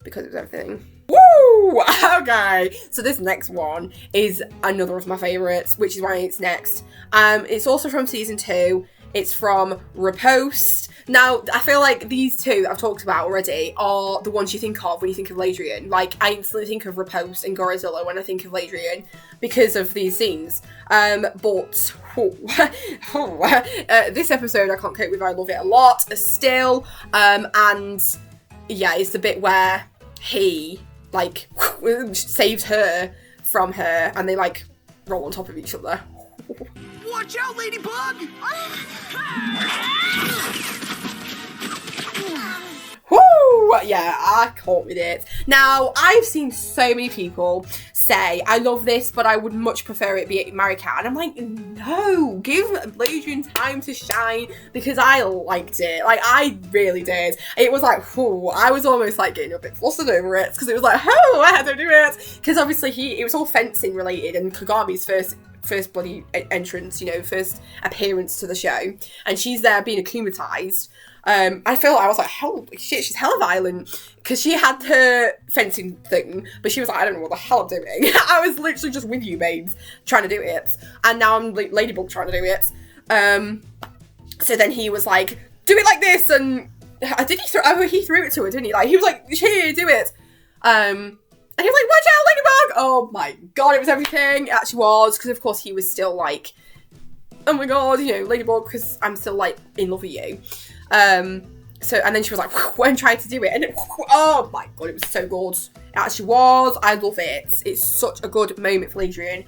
because of everything. Woo! Okay, so this next one is another of my favourites, which is why it's next. It's also from season 2. It's from Riposte. Now, I feel like these two I've talked about already are the ones you think of when you think of Ladrien. Like, I instantly think of Riposte and Gorizilla when I think of Ladrien because of these scenes. But this episode I can't cope with. I love it a lot still. And yeah, it's the bit where he like saves her from her and they like roll on top of each other. Watch out, Ladybug! Woo! Yeah, I can't with it. Now, I've seen so many people say, I love this, but I would much prefer it be Maricat. And I'm like, no, give Ladrien time to shine, because I liked it. Like, I really did. It was like, whew, I was almost like getting a bit flustered over it, because it was like, oh, I had to do it. Because obviously it was all fencing related, and Kagami's first bloody entrance, you know, first appearance to the show, and she's there being acclimatized. I feel like I was like, holy shit, she's hella violent, because she had her fencing thing, but she was like, I don't know what the hell I'm doing. I was literally just with you, babes, trying to do it, and now I'm like Ladybug trying to do it. So then he was like, do it like this, and he threw it to her, didn't he? Like, he was like, here, do it. And he was like, watch out, Ladybug! Oh my god, it was everything. It actually was, because of course he was still like, oh my god, you know, Ladybug, because I'm still like in love with you. So, and then she was like, and tried to do it, and oh my god, it was so good. It actually was. I love it. It's such a good moment for Ladrien.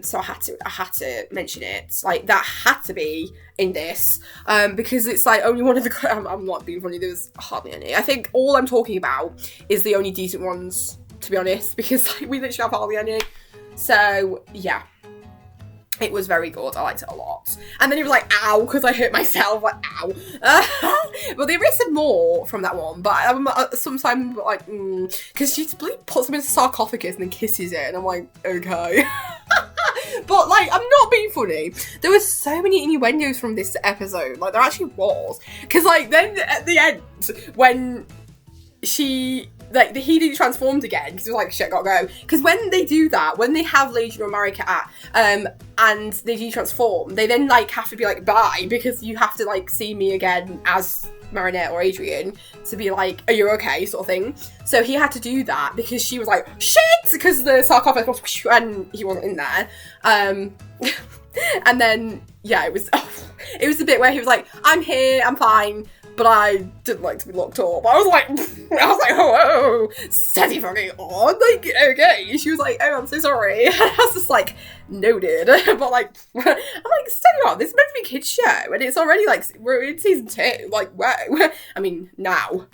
So I had to mention it. Like, that had to be in this, because it's like only one of the, I'm not being funny, there was hardly any. I think all I'm talking about is the only decent ones, to be honest, because like, we literally have hardly any. So yeah, it was very good. I liked it a lot. And then he was like, ow, because I hurt myself, like, ow. Well, there is some more from that one, but sometimes like, because she puts him in a sarcophagus and then kisses it, and I'm like, okay. But like, I'm not being funny. There were so many innuendos from this episode. Like, there actually was. Because like, then at the end, when he transformed again, because it was like, shit, gotta go. Because when they do that, when they have Ladrien or Maricat, and they de-transform, they then like have to be like, bye, because you have to like see me again as Marinette or Adrien to be like, are you okay, sort of thing. So he had to do that because she was like, shit, because the sarcophagus was, and he wasn't in there. And then yeah, it was the bit where he was like, I'm here, I'm fine, but I didn't like to be locked up. I was like, oh, steady fucking on, like, okay. She was like, oh, I'm so sorry. And I was just like, noted. But like, I'm like, steady on, this is meant to be a kid's show, and it's already like, we're in season 2, like, wow. I mean, now,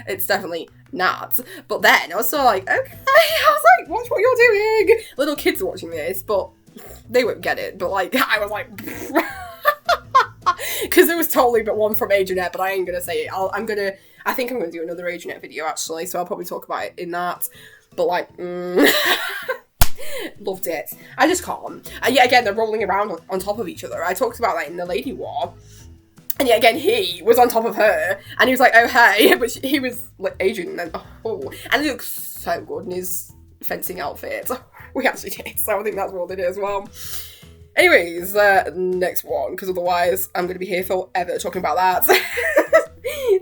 it's definitely not. But then I was sort of like, okay, I was like, watch what you're doing. Little kids are watching this, but they won't get it. But like, I was like, because it was totally but one from Adrianette, but I ain't gonna say it. I think I'm gonna do another Adrianette video actually, so I'll probably talk about it in that. But like, loved it. I just can't. And yet again, they're rolling around on top of each other. I talked about that in the Lady War. And yet again, he was on top of her, and he was like, oh hey, but he was like Adrian, and and he looks so good in his fencing outfit. We actually did, so I think that's what they did as well. Anyways, next one, because otherwise I'm going to be here forever talking about that.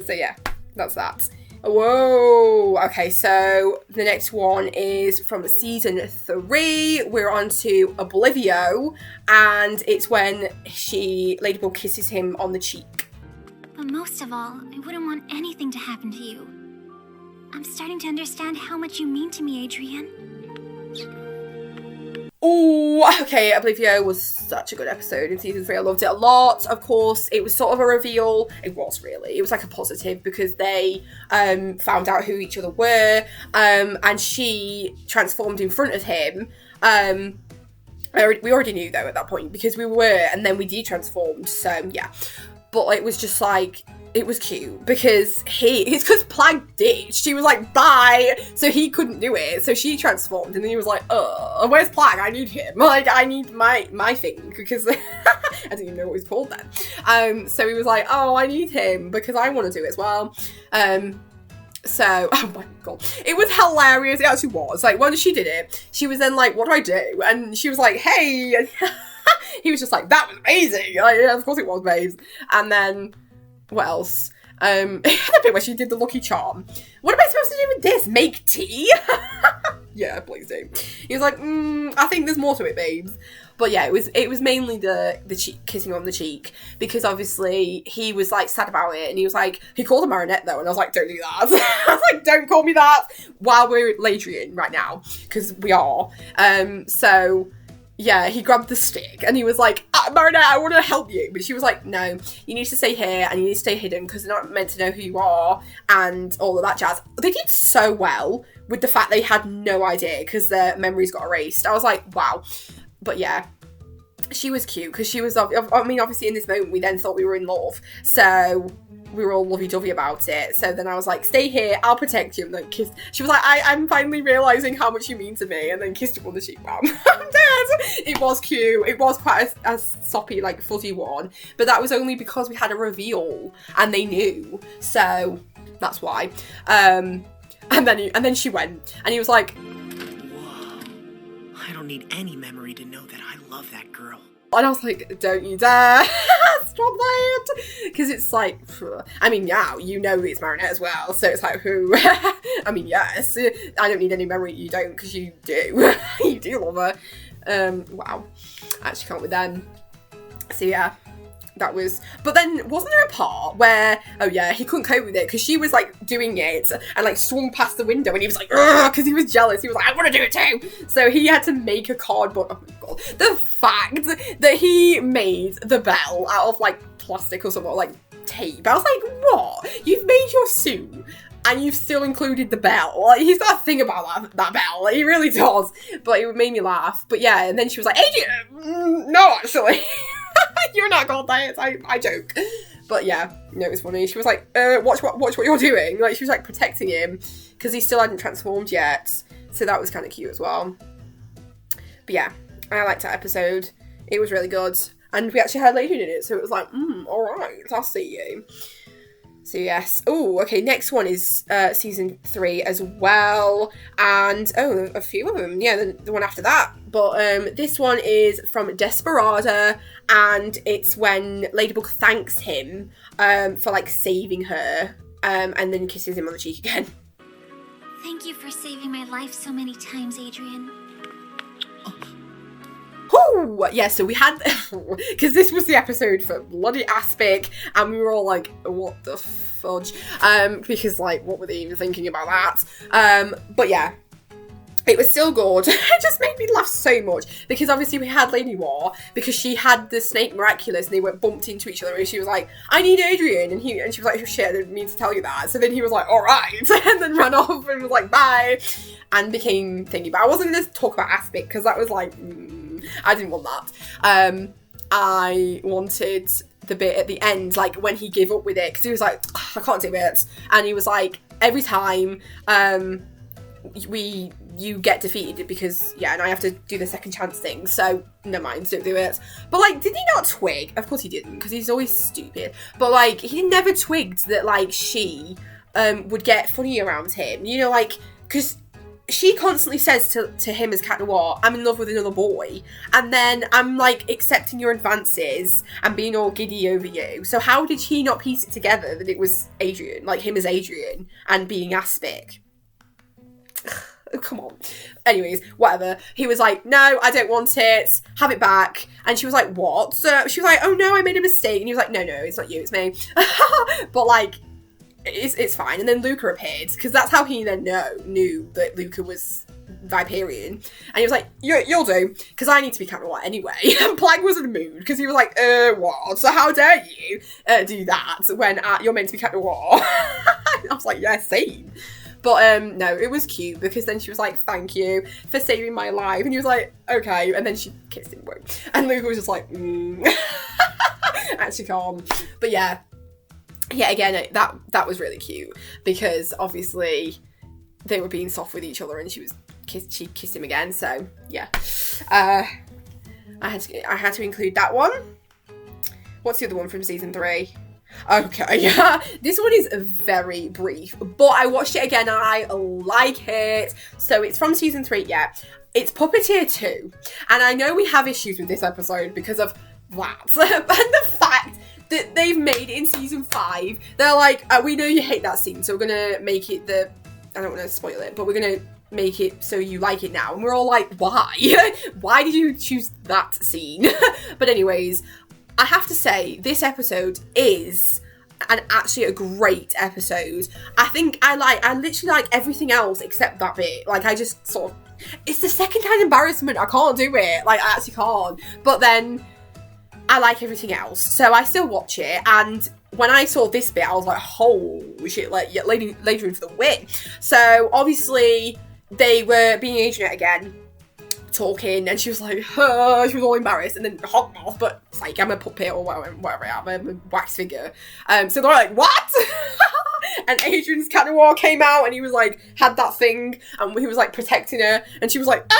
So yeah, that's that. Whoa! Okay, so the next one is from season 3. We're on to Oblivio, and it's when Ladybug kisses him on the cheek. But most of all, I wouldn't want anything to happen to you. I'm starting to understand how much you mean to me, Adrien. Oh, okay, Oblivio was such a good episode in season 3. I loved it a lot. Of course, it was sort of a reveal. It was really. It was like a positive because they found out who each other were, and she transformed in front of him. We already knew though at that point because we were, and then we de-transformed. So yeah, but it was just like, it was cute because it's because Plag ditched. She was like, bye. So he couldn't do it. So she transformed and then he was like, where's Plag? I need him. Like, I need my thing because I didn't even know what it was called then. So he was like, oh, I need him because I want to do it as well. So, oh my god. It was hilarious. It actually was. Like, when she did it, she was then like, what do I do? And she was like, hey. And he was just like, that was amazing. Like, yeah, of course it was, babes. And then, what else? The bit where she did the lucky charm. What am I supposed to do with this? Make tea? Yeah, please do. He was like, I think there's more to it, babes. But yeah, it was mainly the cheek, kissing on the cheek, because obviously he was like sad about it, and he was like, he called her Marinette though, and I was like, don't do that. I was like, don't call me that while we're Ladrien right now, because we are. So yeah, he grabbed the stick and he was like, Marinette, I want to help you. But she was like, no, you need to stay here and you need to stay hidden because they're not meant to know who you are and all of that jazz. They did so well with the fact they had no idea because their memories got erased. I was like, wow. But yeah, she was cute because she was, I mean, obviously in this moment we then thought we were in love. So we were all lovey-dovey about it. So then I was like, stay here, I'll protect you. And then kissed. She was like, I'm finally realising how much you mean to me. And then kissed him on the cheek. I'm dead. It was cute. It was quite a soppy, like, fuzzy one. But that was only because we had a reveal. And they knew. So that's why. And then she went. And he was like, whoa. I don't need any memory to know that I love that girl. And I was like, don't you dare. Stop that. Because it's like, I mean, yeah, you know it's Marinette as well. So it's like, who? I mean, yes. I don't need any memory. You don't, because you do. You do love her. Wow. I actually can't with them. So yeah. That was, but then wasn't there a part where, oh yeah, he couldn't cope with it because she was like doing it and like swung past the window and he was like, because he was jealous. He was like, I want to do it too. So he had to make a cardboard. Oh my god, the fact that he made the bell out of like plastic or something, or like tape. I was like, what? You've made your suit and you've still included the bell. Like, he's got a thing about that bell. Like, he really does. But it made me laugh. But yeah, and then she was like, Adrian, no, actually. You're not called that. I joke. But yeah, no, it was funny. She was like, watch what you're doing. Like, she was like protecting him because he still hadn't transformed yet. So that was kind of cute as well. But yeah, I liked that episode. It was really good. And we actually had Ladrien in it. So it was like, alright, I'll see you. So yes. Oh, okay, next one is season 3 as well. And, a few of them. Yeah, the one after that. But this one is from Desperada. And it's when Ladybug thanks him for, like, saving her. And then kisses him on the cheek again. Thank you for saving my life so many times, Adrien. Oh, yeah, so we had, because this was the episode for bloody Aspic, and we were all like, what the fudge? Because, like, what were they even thinking about that? But yeah, it was still good. It just made me laugh so much, because obviously we had Lady War, because she had the snake Miraculous, and they went bumped into each other, and she was like, I need Adrien, and she was like, oh shit, I didn't mean to tell you that. So then he was like, alright, and then ran off and was like, bye, and became thingy. But I wasn't going to talk about Aspic, because that was like, I didn't want that. I wanted the bit at the end, like when he gave up with it, because he was like, I can't do it. And he was like, every time you get defeated because, yeah, and I have to do the second chance thing, so never mind, don't do it. But like, did he not twig? Of course he didn't, because he's always stupid. But like, he never twigged that like she would get funny around him, you know, like, because she constantly says to him as Cat Noir, I'm in love with another boy, and then I'm like accepting your advances and being all giddy over you. So how did he not piece it together that it was Adrien, like him as Adrien and being Aspic? Come on. Anyways, whatever. He was like, no, I don't want it. Have it back. And she was like, what? So she was like, oh no, I made a mistake. And he was like, no, it's not you, it's me. But like, it's fine. And then Luca appeared, because that's how he then knew that Luca was Viperian. And he was like, you'll do, because I need to be Cat Noir anyway. And Plague was in the mood, because he was like, what? So how dare you do that when you're meant to be Cat Noir? I was like, yeah, same. But no, it was cute, because then she was like, thank you for saving my life. And he was like, okay. And then she kissed him. And Luca was just like, actually calm. But yeah, again, that was really cute, because obviously they were being soft with each other, and she kissed him again. So yeah, I had to include that one. What's the other one from season 3? Okay, yeah, this one is very brief, but I watched it again and I like it. So it's from season 3, yeah. It's Puppeteer 2, and I know we have issues with this episode because of that, and the fact that they've made it in season 5. They're like, we know you hate that scene, so we're gonna make it I don't want to spoil it, but we're gonna make it so you like it now. And we're all like, why? Why did you choose that scene? But anyways, I have to say, this episode is actually a great episode. I think I literally like everything else except that bit. Like, I just sort of It's the second kind of embarrassment. I can't do it. Like, I actually can't. But then I like everything else. So I still watch it. And when I saw this bit, I was like, holy shit, like, yeah, Ladrien for the win. So obviously they were being Adrian again, talking, and she was like, she was all embarrassed, and then honked off, but it's like, I'm a puppet or whatever I am, I'm a wax figure. So they're like, what? And Adrian's Cat Noir came out, and he was like, had that thing, and he was like protecting her, and she was like,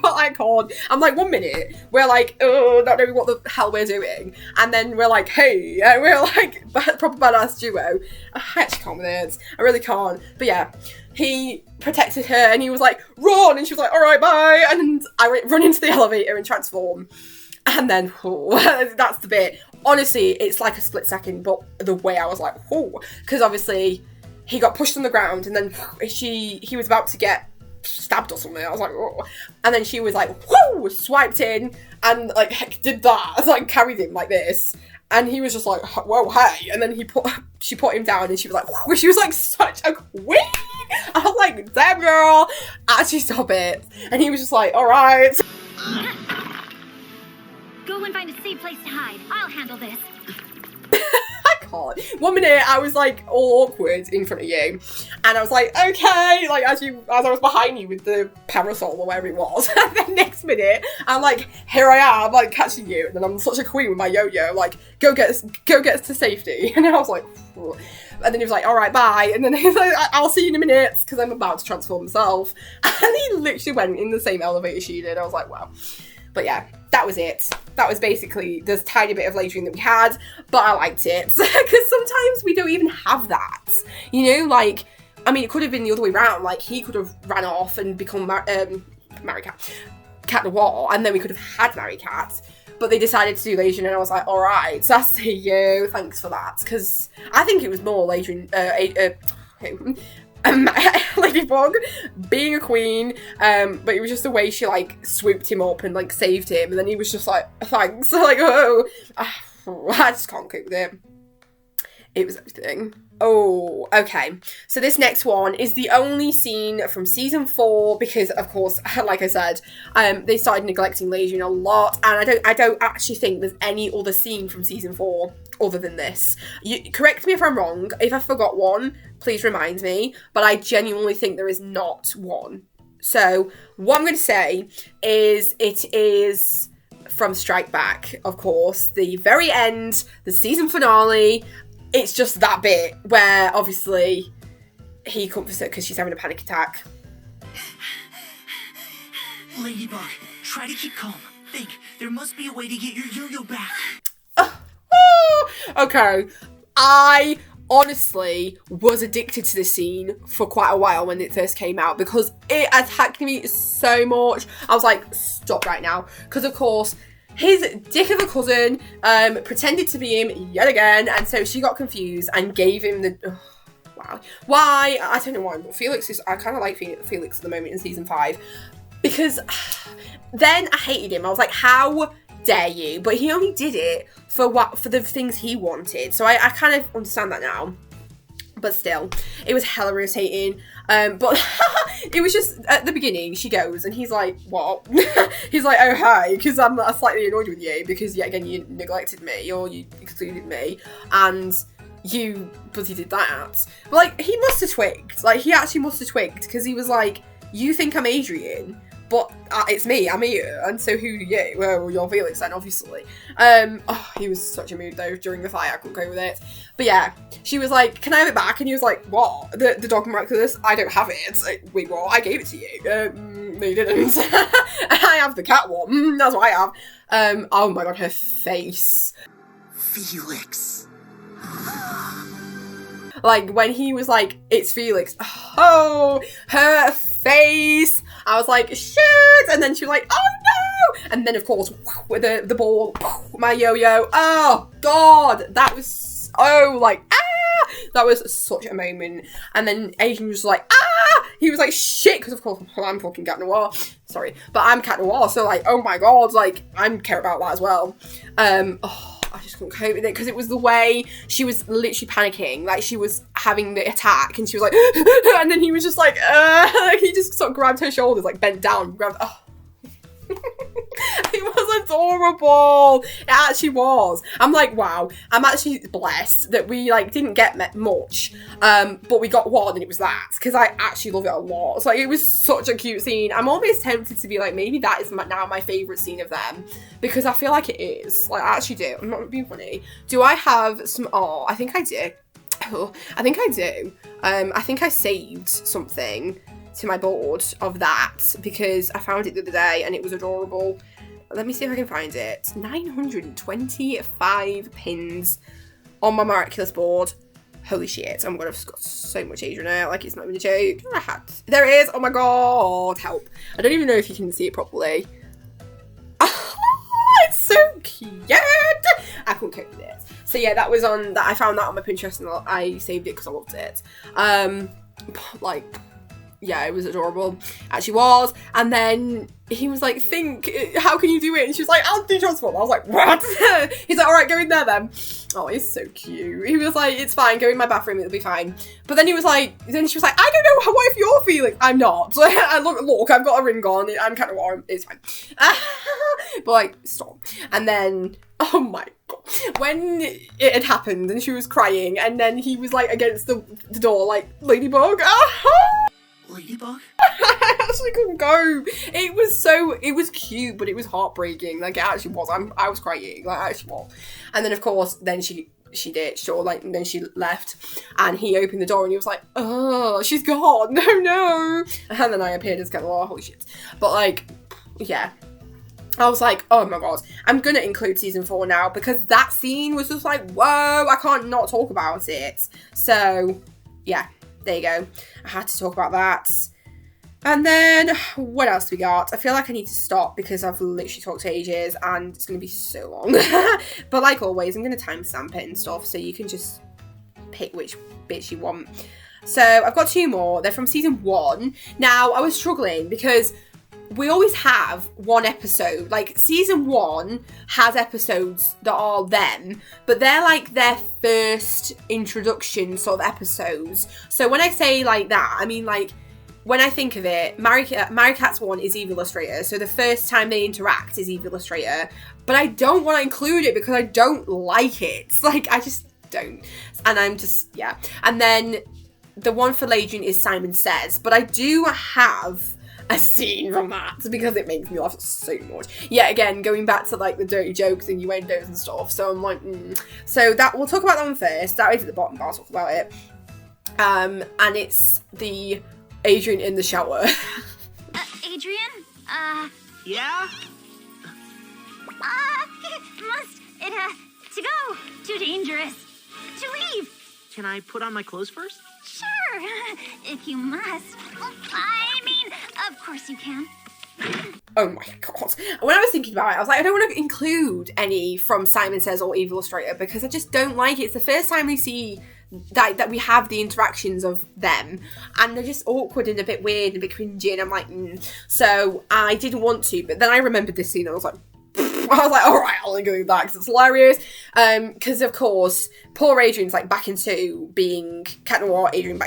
but I can't. I'm like, 1 minute, we're like, not knowing what the hell we're doing, and then we're like, hey, we're like, proper badass duo. I actually can't with it, I really can't, but yeah. He protected her, and he was like, run, and she was like, all right, bye, and I run into the elevator and transform, and then, that's the bit. Honestly, it's like a split second, but the way I was like, because obviously he got pushed on the ground, and then he was about to get stabbed or something. I was like, oh. And then she was like, swiped in, and like did that. I was like, carried him like this. And he was just like, whoa, hey. And then she put him down, and she was like such a queen. I was like, damn girl, actually stop it. And he was just like, all right. Go and find a safe place to hide. I'll handle this. I can't. 1 minute I was like all awkward in front of you, and I was like, okay, like as I was behind you with the parasol or whatever it was. And then next minute I'm like, here I am, like catching you, and then I'm such a queen with my yo-yo, like go get us to safety. And then I was like, phew. And then he was like, all right, bye. And then he's like, I'll see you in a minute, because I'm about to transform himself. And he literally went in the same elevator she did. I was like, wow. But yeah, that was it. That was basically this tiny bit of Ladrien that we had, but I liked it. Because sometimes we don't even have that. You know, like, I mean, it could have been the other way around. Like, he could have ran off and become Maricat, Cat Noir, and then we could have had Maricat. But they decided to do Ladrien, and I was like, all right, so I see you. Thanks for that. Because I think it was more Ladrien, Ladybug being a queen, but it was just the way she like swooped him up and like saved him, and then he was just like, thanks. Like, I just can't cope with it. It was everything. Oh, okay. So this next one is the only scene from season 4, because of course, like I said, they started neglecting Ladrien a lot, and I don't actually think there's any other scene from season 4 other than this. You correct me if I'm wrong. If I forgot one, please remind me, but I genuinely think there is not one. So what I'm going to say is it is from Strike Back, of course, the very end, the season finale. It's just that bit where obviously he comforts her because she's having a panic attack. Ladybug, try to keep calm. Think, there must be a way to get your yo-yo back. Okay, I honestly was addicted to this scene for quite a while when it first came out, because it attacked me so much. I was like, stop right now. Because of course, his dick of a cousin pretended to be him yet again, and so she got confused and gave him the... wow. Why? I don't know why, but Felix is... I kind of like Felix at the moment in season 5, because then I hated him. I was like, how dare you? But he only did it for the things he wanted, so I kind of understand that now. But still, it was hella irritating. But it was just, at the beginning, she goes, and he's like, what? He's like, oh, hi, because I'm slightly annoyed with you, because, yet again, you neglected me, or you excluded me, and you bloody did that. But, like, he must have twigged. Like, he actually must have twigged, because he was like, you think I'm Adrian, but it's me, I'm here, and so who are you? Well, you're Felix then, obviously. He was such a mood though during the fight, I couldn't go with it. But yeah, she was like, can I have it back? And he was like, what? The dog Miraculous? I don't have it. Like, wait, what? I gave it to you. No, you didn't. I have the cat one. That's what I have. Oh my god, her face. Felix. Like, when he was like, it's Felix. Oh, her face. I was like, shit. And then she was like, oh no. And then, of course, with the ball, my yo-yo. Oh, God. That was so, like, ah. That was such a moment. And then Adrian was like, ah. He was like, shit. Because, of course, I'm fucking Cat Noir. Sorry. But I'm Cat Noir. So, like, oh my God. Like, I care about that as well. Oh, I just couldn't cope with it because it was the way she was literally panicking. Like, she was having the attack and she was like, and then he was just like he just sort of grabbed her shoulders, like bent down, grabbed, it was adorable. It actually was. I'm like, wow, I'm actually blessed that we like didn't get much, but we got one and it was that, because I actually love it a lot. So like, it was such a cute scene. I'm almost tempted to be like, maybe that is now my favourite scene of them, because I feel like it is. Like, I actually do. I'm not being funny. Do I have some? Oh, I think I do. Oh, I think I do. I think I saved something to my board of that because I found it the other day and it was adorable. Let me see if I can find it. 925 pins on my Miraculous board. Holy shit, I'm gonna have got so much Adrien now, like it's not even a joke. There it is. Oh my god, help. I don't even know if you can see it properly. It's so cute. I couldn't cope with it. So yeah, that was on that. I found that on my Pinterest and I saved it because I loved it. Like, yeah, it was adorable. Actually was. And then he was like, think, how can you do it? And she was like, I'll do transform. I was like, what? He's like, all right, go in there then. Oh, he's so cute. He was like, it's fine, go in my bathroom, it'll be fine. But then he was like, then she was like, I don't know, what if you're feeling? I'm not. So I look, I've got a ring on, I'm kind of warm, it's fine. But like, stop. And then, oh my god, when it had happened and she was crying and then he was like against the door like, Ladybug. Ladybug? I actually couldn't go. It was cute, but it was heartbreaking. Like, it actually was. I was crying. Like, I actually was. And then, of course, then she ditched, or like, and then she left, and he opened the door, and he was like, oh, she's gone. No. And then I appeared as kind of, oh, holy shit. But like, yeah. I was like, oh my god, I'm gonna include season 4 now, because that scene was just like, whoa, I can't not talk about it. So, yeah. There you go. I had to talk about that. And then, what else we got? I feel like I need to stop because I've literally talked ages and it's going to be so long. But like always, I'm going to timestamp it and stuff so you can just pick which bits you want. So I've got 2 more. They're from season 1. Now, I was struggling because we always have one episode. Like, season 1 has episodes that are them, but they're like their first introduction sort of episodes. So when I say like that, I mean like, when I think of it, Maricat's one is Eve Illustrator, so the first time they interact is Eve Illustrator, but I don't want to include it because I don't like it. Like, I just don't. And I'm just, yeah. And then the one for Ladrien is Simon Says, but I do have a scene from that because it makes me laugh so much. Yeah, again, going back to like the dirty jokes and innuendos and stuff. So I'm like, So that, we'll talk about that one first. That is at the bottom, but I'll talk about it. And it's the Adrien in the shower. Adrien? Yeah? To go. Too dangerous. To leave. Can I put on my clothes first? Sure, if you must. I mean, of course you can. Oh my god. When I was thinking about it, I was like, I don't want to include any from Simon Says or Eve Illustrator because I just don't like it. It's the first time we see that we have the interactions of them, and they're just awkward and a bit weird and a bit cringy, and I'm like, So I didn't want to, but then I remembered this scene and I was like, all right, I'll include that because it's hilarious. Because of course, poor Adrien's like back into being Cat Noir Adrien,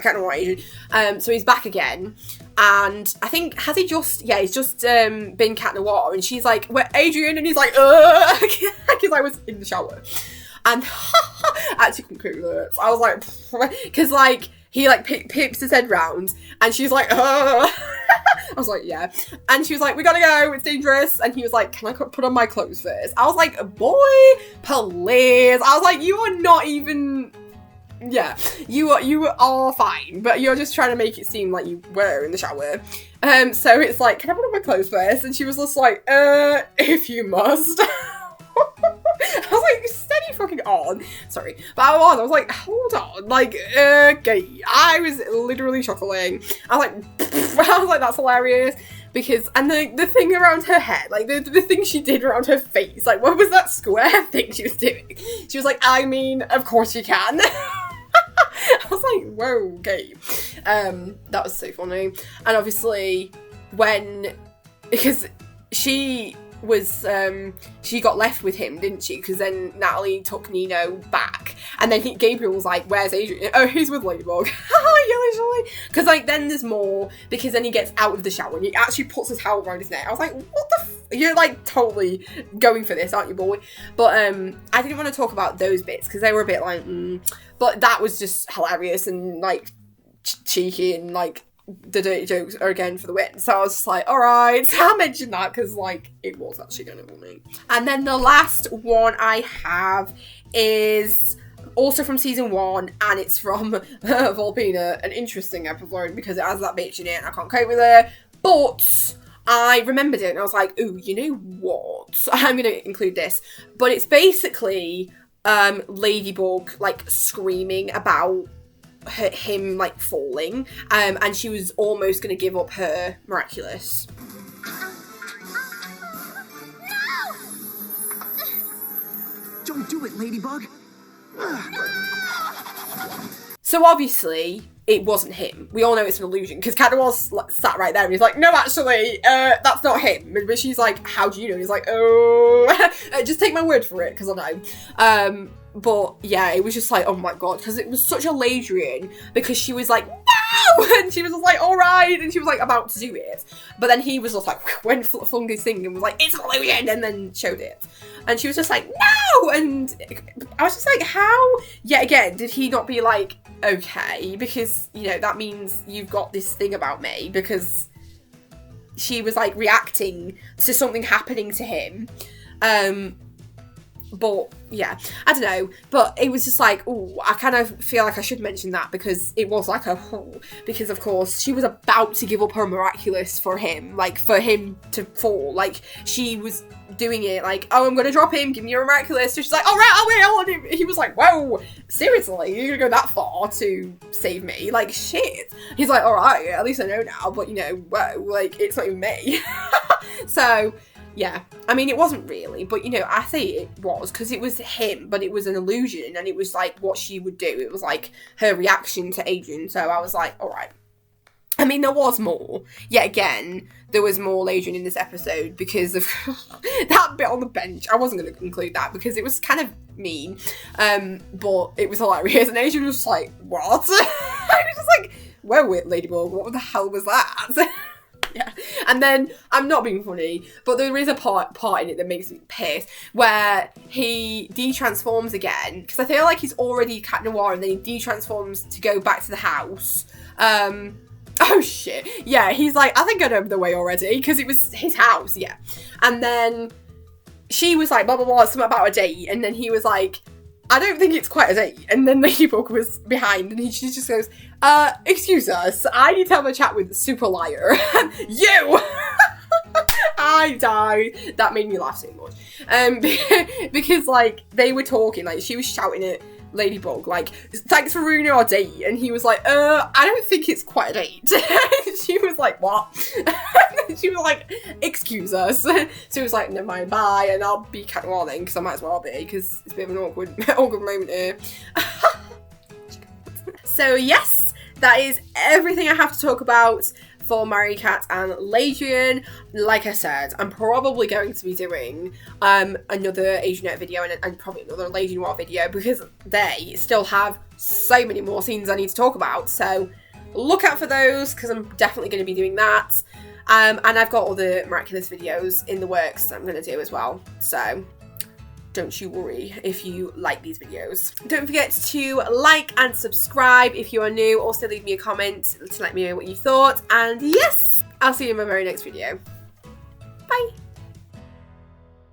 so he's back again, and I think he's just been Cat Noir, and she's like, where Adrien, and he's like, because I was in the shower, and I actually couldn't cope with it. I was like, because like he like pips his head round, and she's like, I was like, yeah. And she was like, we gotta go, it's dangerous. And he was like, can I put on my clothes first? I was like, boy, please. I was like, you are not even, yeah, you are fine, but you're just trying to make it seem like you were in the shower. So it's like, can I put on my clothes first? And she was just like, if you must. I was like, steady fucking on. Sorry. But I was like, hold on. Like, okay. I was literally chuckling. I was like, that's hilarious. Because, and the thing around her head, like the thing she did around her face, like what was that square thing she was doing? She was like, I mean, of course you can. I was like, whoa, okay. That was so funny. And obviously, because she was, she got left with him, didn't she? Because then Natalie took Nino back. And then Gabriel was like, where's Adrien? Oh, he's with Ladybug. Yeah, literally. Because, like, then there's more, because then he gets out of the shower and he actually puts his towel around his neck. I was like, what the you're, like, totally going for this, aren't you, boy? But, I didn't want to talk about those bits, because they were a bit like, But that was just hilarious and, like, cheeky and, like, the dirty jokes are again for the win. So I was just like, alright, I mentioned that because, like, it was actually kind of funny. And then the last one I have is also from season 1, and it's from Volpina, an interesting episode because it has that bitch in it and I can't cope with her. But I remembered it and I was like, ooh, you know what? I'm going to include this. But it's basically Ladybug, like, screaming about him, like, falling, and she was almost going to give up her Miraculous. No! Don't do it, Ladybug. So obviously it wasn't him. We all know it's an illusion because Cadwell's, like, sat right there and he's like, no, actually, that's not him. But she's like, how do you know? And he's like, oh, just take my word for it because I know. But yeah, it was just like, oh my god, because it was such a Ladrien, because she was like, no! And she was just like, alright, and she was like about to do it. But then he was just like, flung his thing and was like, it's an illusion, and then showed it. And she was just like, no! And I was just like, how? Yet again, did he not be like, okay, because, you know, that means you've got this thing about me, because she was like reacting to something happening to him. But yeah, I don't know, but it was just like, ooh, I kind of feel like I should mention that because it was like a, because of course she was about to give up her Miraculous for him, like for him to fall, like she was doing it like, oh, I'm gonna drop him, give me your Miraculous. So she's like, all right, I will. And he was like, whoa, seriously, you're gonna go that far to save me? Like, shit. He's like, all right, at least I know now, but you know, whoa, like it's not even me. So yeah, I mean, it wasn't really, but, you know, I say it was, because it was him, but it was an illusion, and it was, like, what she would do. It was, like, her reaction to Adrien, so I was like, alright. I mean, there was more. Yet again, there was more Ladrien in this episode, because of that bit on the bench. I wasn't going to include that, because it was kind of mean, but it was hilarious, and Adrien was just like, what? I was just like, whoa, Ladybug, what the hell was that? Yeah, and then, I'm not being funny, but there is a part in it that makes me piss, where he de-transforms again, because I feel like he's already Cat Noir, and then he de-transforms to go back to the house. Oh shit, yeah, he's like, I think I know the way already, because it was his house, yeah. And then, she was like, blah blah blah, something about a date, and then he was like, I don't think it's quite a date. And then Ladybug was behind, and she just goes, excuse us, I need to have a chat with Super Liar. You! I died. That made me laugh so much. Because, like, they were talking, like, she was shouting at Ladybug, like, thanks for ruining our date. And he was like, I don't think it's quite a date. She was like, what? She was like, excuse us. So he was like, never mind, bye, and I'll be Cat Noir then, because I might as well be, because it's a bit of an awkward moment here. So yes, that is everything I have to talk about for Maricat and Ladrien. Like I said, I'm probably going to be doing another Adrien video and probably another Ladrien Noir video, because they still have so many more scenes I need to talk about. So look out for those, because I'm definitely going to be doing that. And I've got all the Miraculous videos in the works that I'm going to do as well. So don't you worry if you like these videos. Don't forget to like and subscribe if you are new. Also leave me a comment to let me know what you thought. And yes, I'll see you in my very next video. Bye.